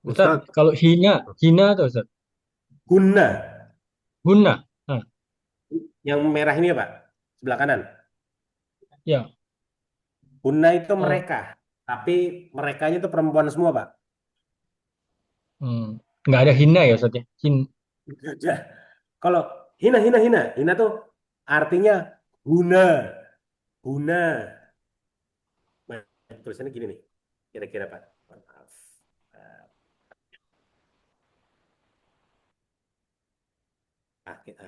Ustaz, Ustadz, kalau hina tuh Ustaz. Hunna. Hunna. Nah, Yang merah ini ya, Pak? Sebelah kanan. ya. Hunna itu Oh, mereka. Tapi merekanya itu perempuan semua, Pak. nggak ada hina ya Ustaz ya. Ya. Kalau hina tuh artinya guna, guna. Nah, tulisannya gini nih, kira-kira Pak. Maaf.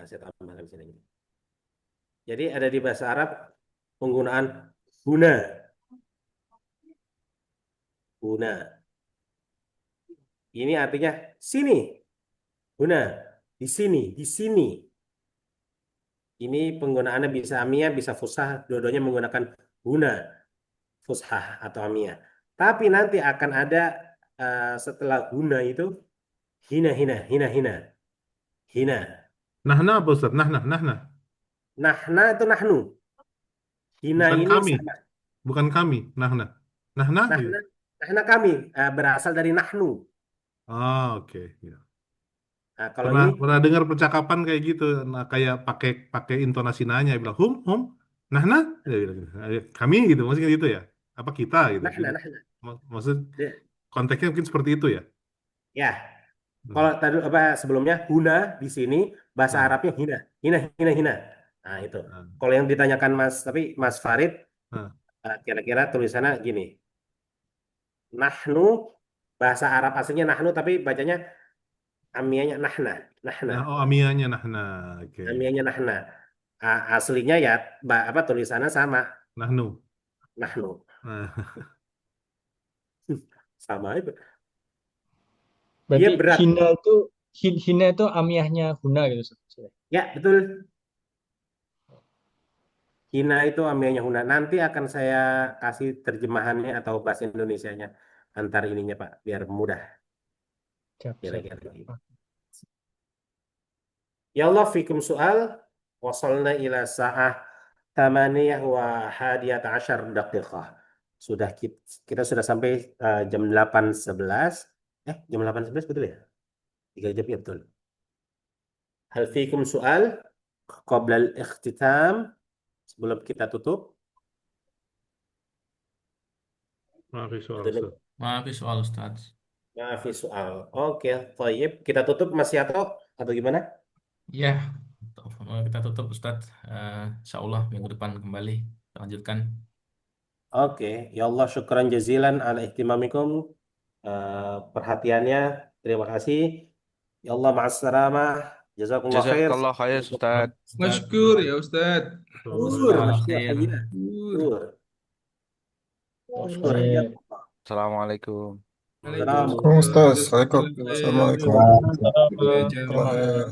Saya tambahkan di sini. Jadi ada di bahasa Arab penggunaan guna, guna. Ini artinya sini, guna, di sini, di sini. Ini penggunaannya bisa amiyah, bisa fusah, dua-duanya menggunakan guna, fushah atau amiyah. Tapi nanti akan ada setelah guna itu hina, hina, hina, hina, hina. nahna apa Ustadz? Nahna. Nahna itu nahnu. Hina Bukan ini kami. sama. Bukan kami. Nahna. Nahna? Nahna, nahna kami berasal dari nahnu. Oh, oke. Ya. Nah, kalau Pernah ini pernah dengar percakapan kayak gitu, nah, kayak pakai pakai intonasi nanya, bilang hum, nahna, dia bilang gitu. Kami gitu, maksudnya gitu ya? Apa kita gitu? nahna, Gitu. nahna. Maksud Ya, konteksnya mungkin seperti itu ya? ya. Hmm. Kalau tadi apa sebelumnya huna di sini bahasa Nah, Arabnya hina, hina, hina, hina. Nah, itu. nah, Kalau yang ditanyakan Mas Farid nah. kira-kira tulisannya gini. Nahnu bahasa Arab aslinya nahnu tapi bacanya amiyahnya nahna, nahna. Nah, oh amiyahnya nahna, oke. Amiyahnya nahna. Aslinya ya apa tulisannya sama, Nahnu. nahnu. Nah, Sama itu. Dia berarti berat. hina itu amiyahnya huna gitu Ustaz. Ya, betul. Hina itu amiyahnya huna. Nanti akan saya kasih terjemahannya atau bahasa Indonesianya antar ininya Pak, biar mudah. Siap. Kira-kira. Ya Allah, fikum soal. Wasalna ila sa'ah tamaniyah wa hadiyat asyar daqiqah. Sudah kita sudah sampai jam 8.11. Jam 8.11 betul ya? 3 jam ya betul. Hal fikum soal qabla al-ikhtitam, sebelum kita tutup. maaf soal Ada Ustaz. Maaf soal Ustaz. Maaf soal. Oke, Thayyib. Kita tutup Mas Yato atau gimana? Ya, kita tutup Ustaz. Insya Allah minggu depan kembali kita lanjutkan. Oke, ya Allah syukran jazilan ala ihtimamikum. Perhatiannya. Terima kasih. Ya Allah ma'assalamah. Jazakumullah khair. Jazakallah khair Ustaz. Masykur ya Ustaz. Tur, Khair. tur. Masykur. Baik. Assalamualaikum. Waalaikumsalam. Assalamualaikum. Waalaikumsalam. Assalamualaikum. Waalaikumsalam. Waalaikumsalam.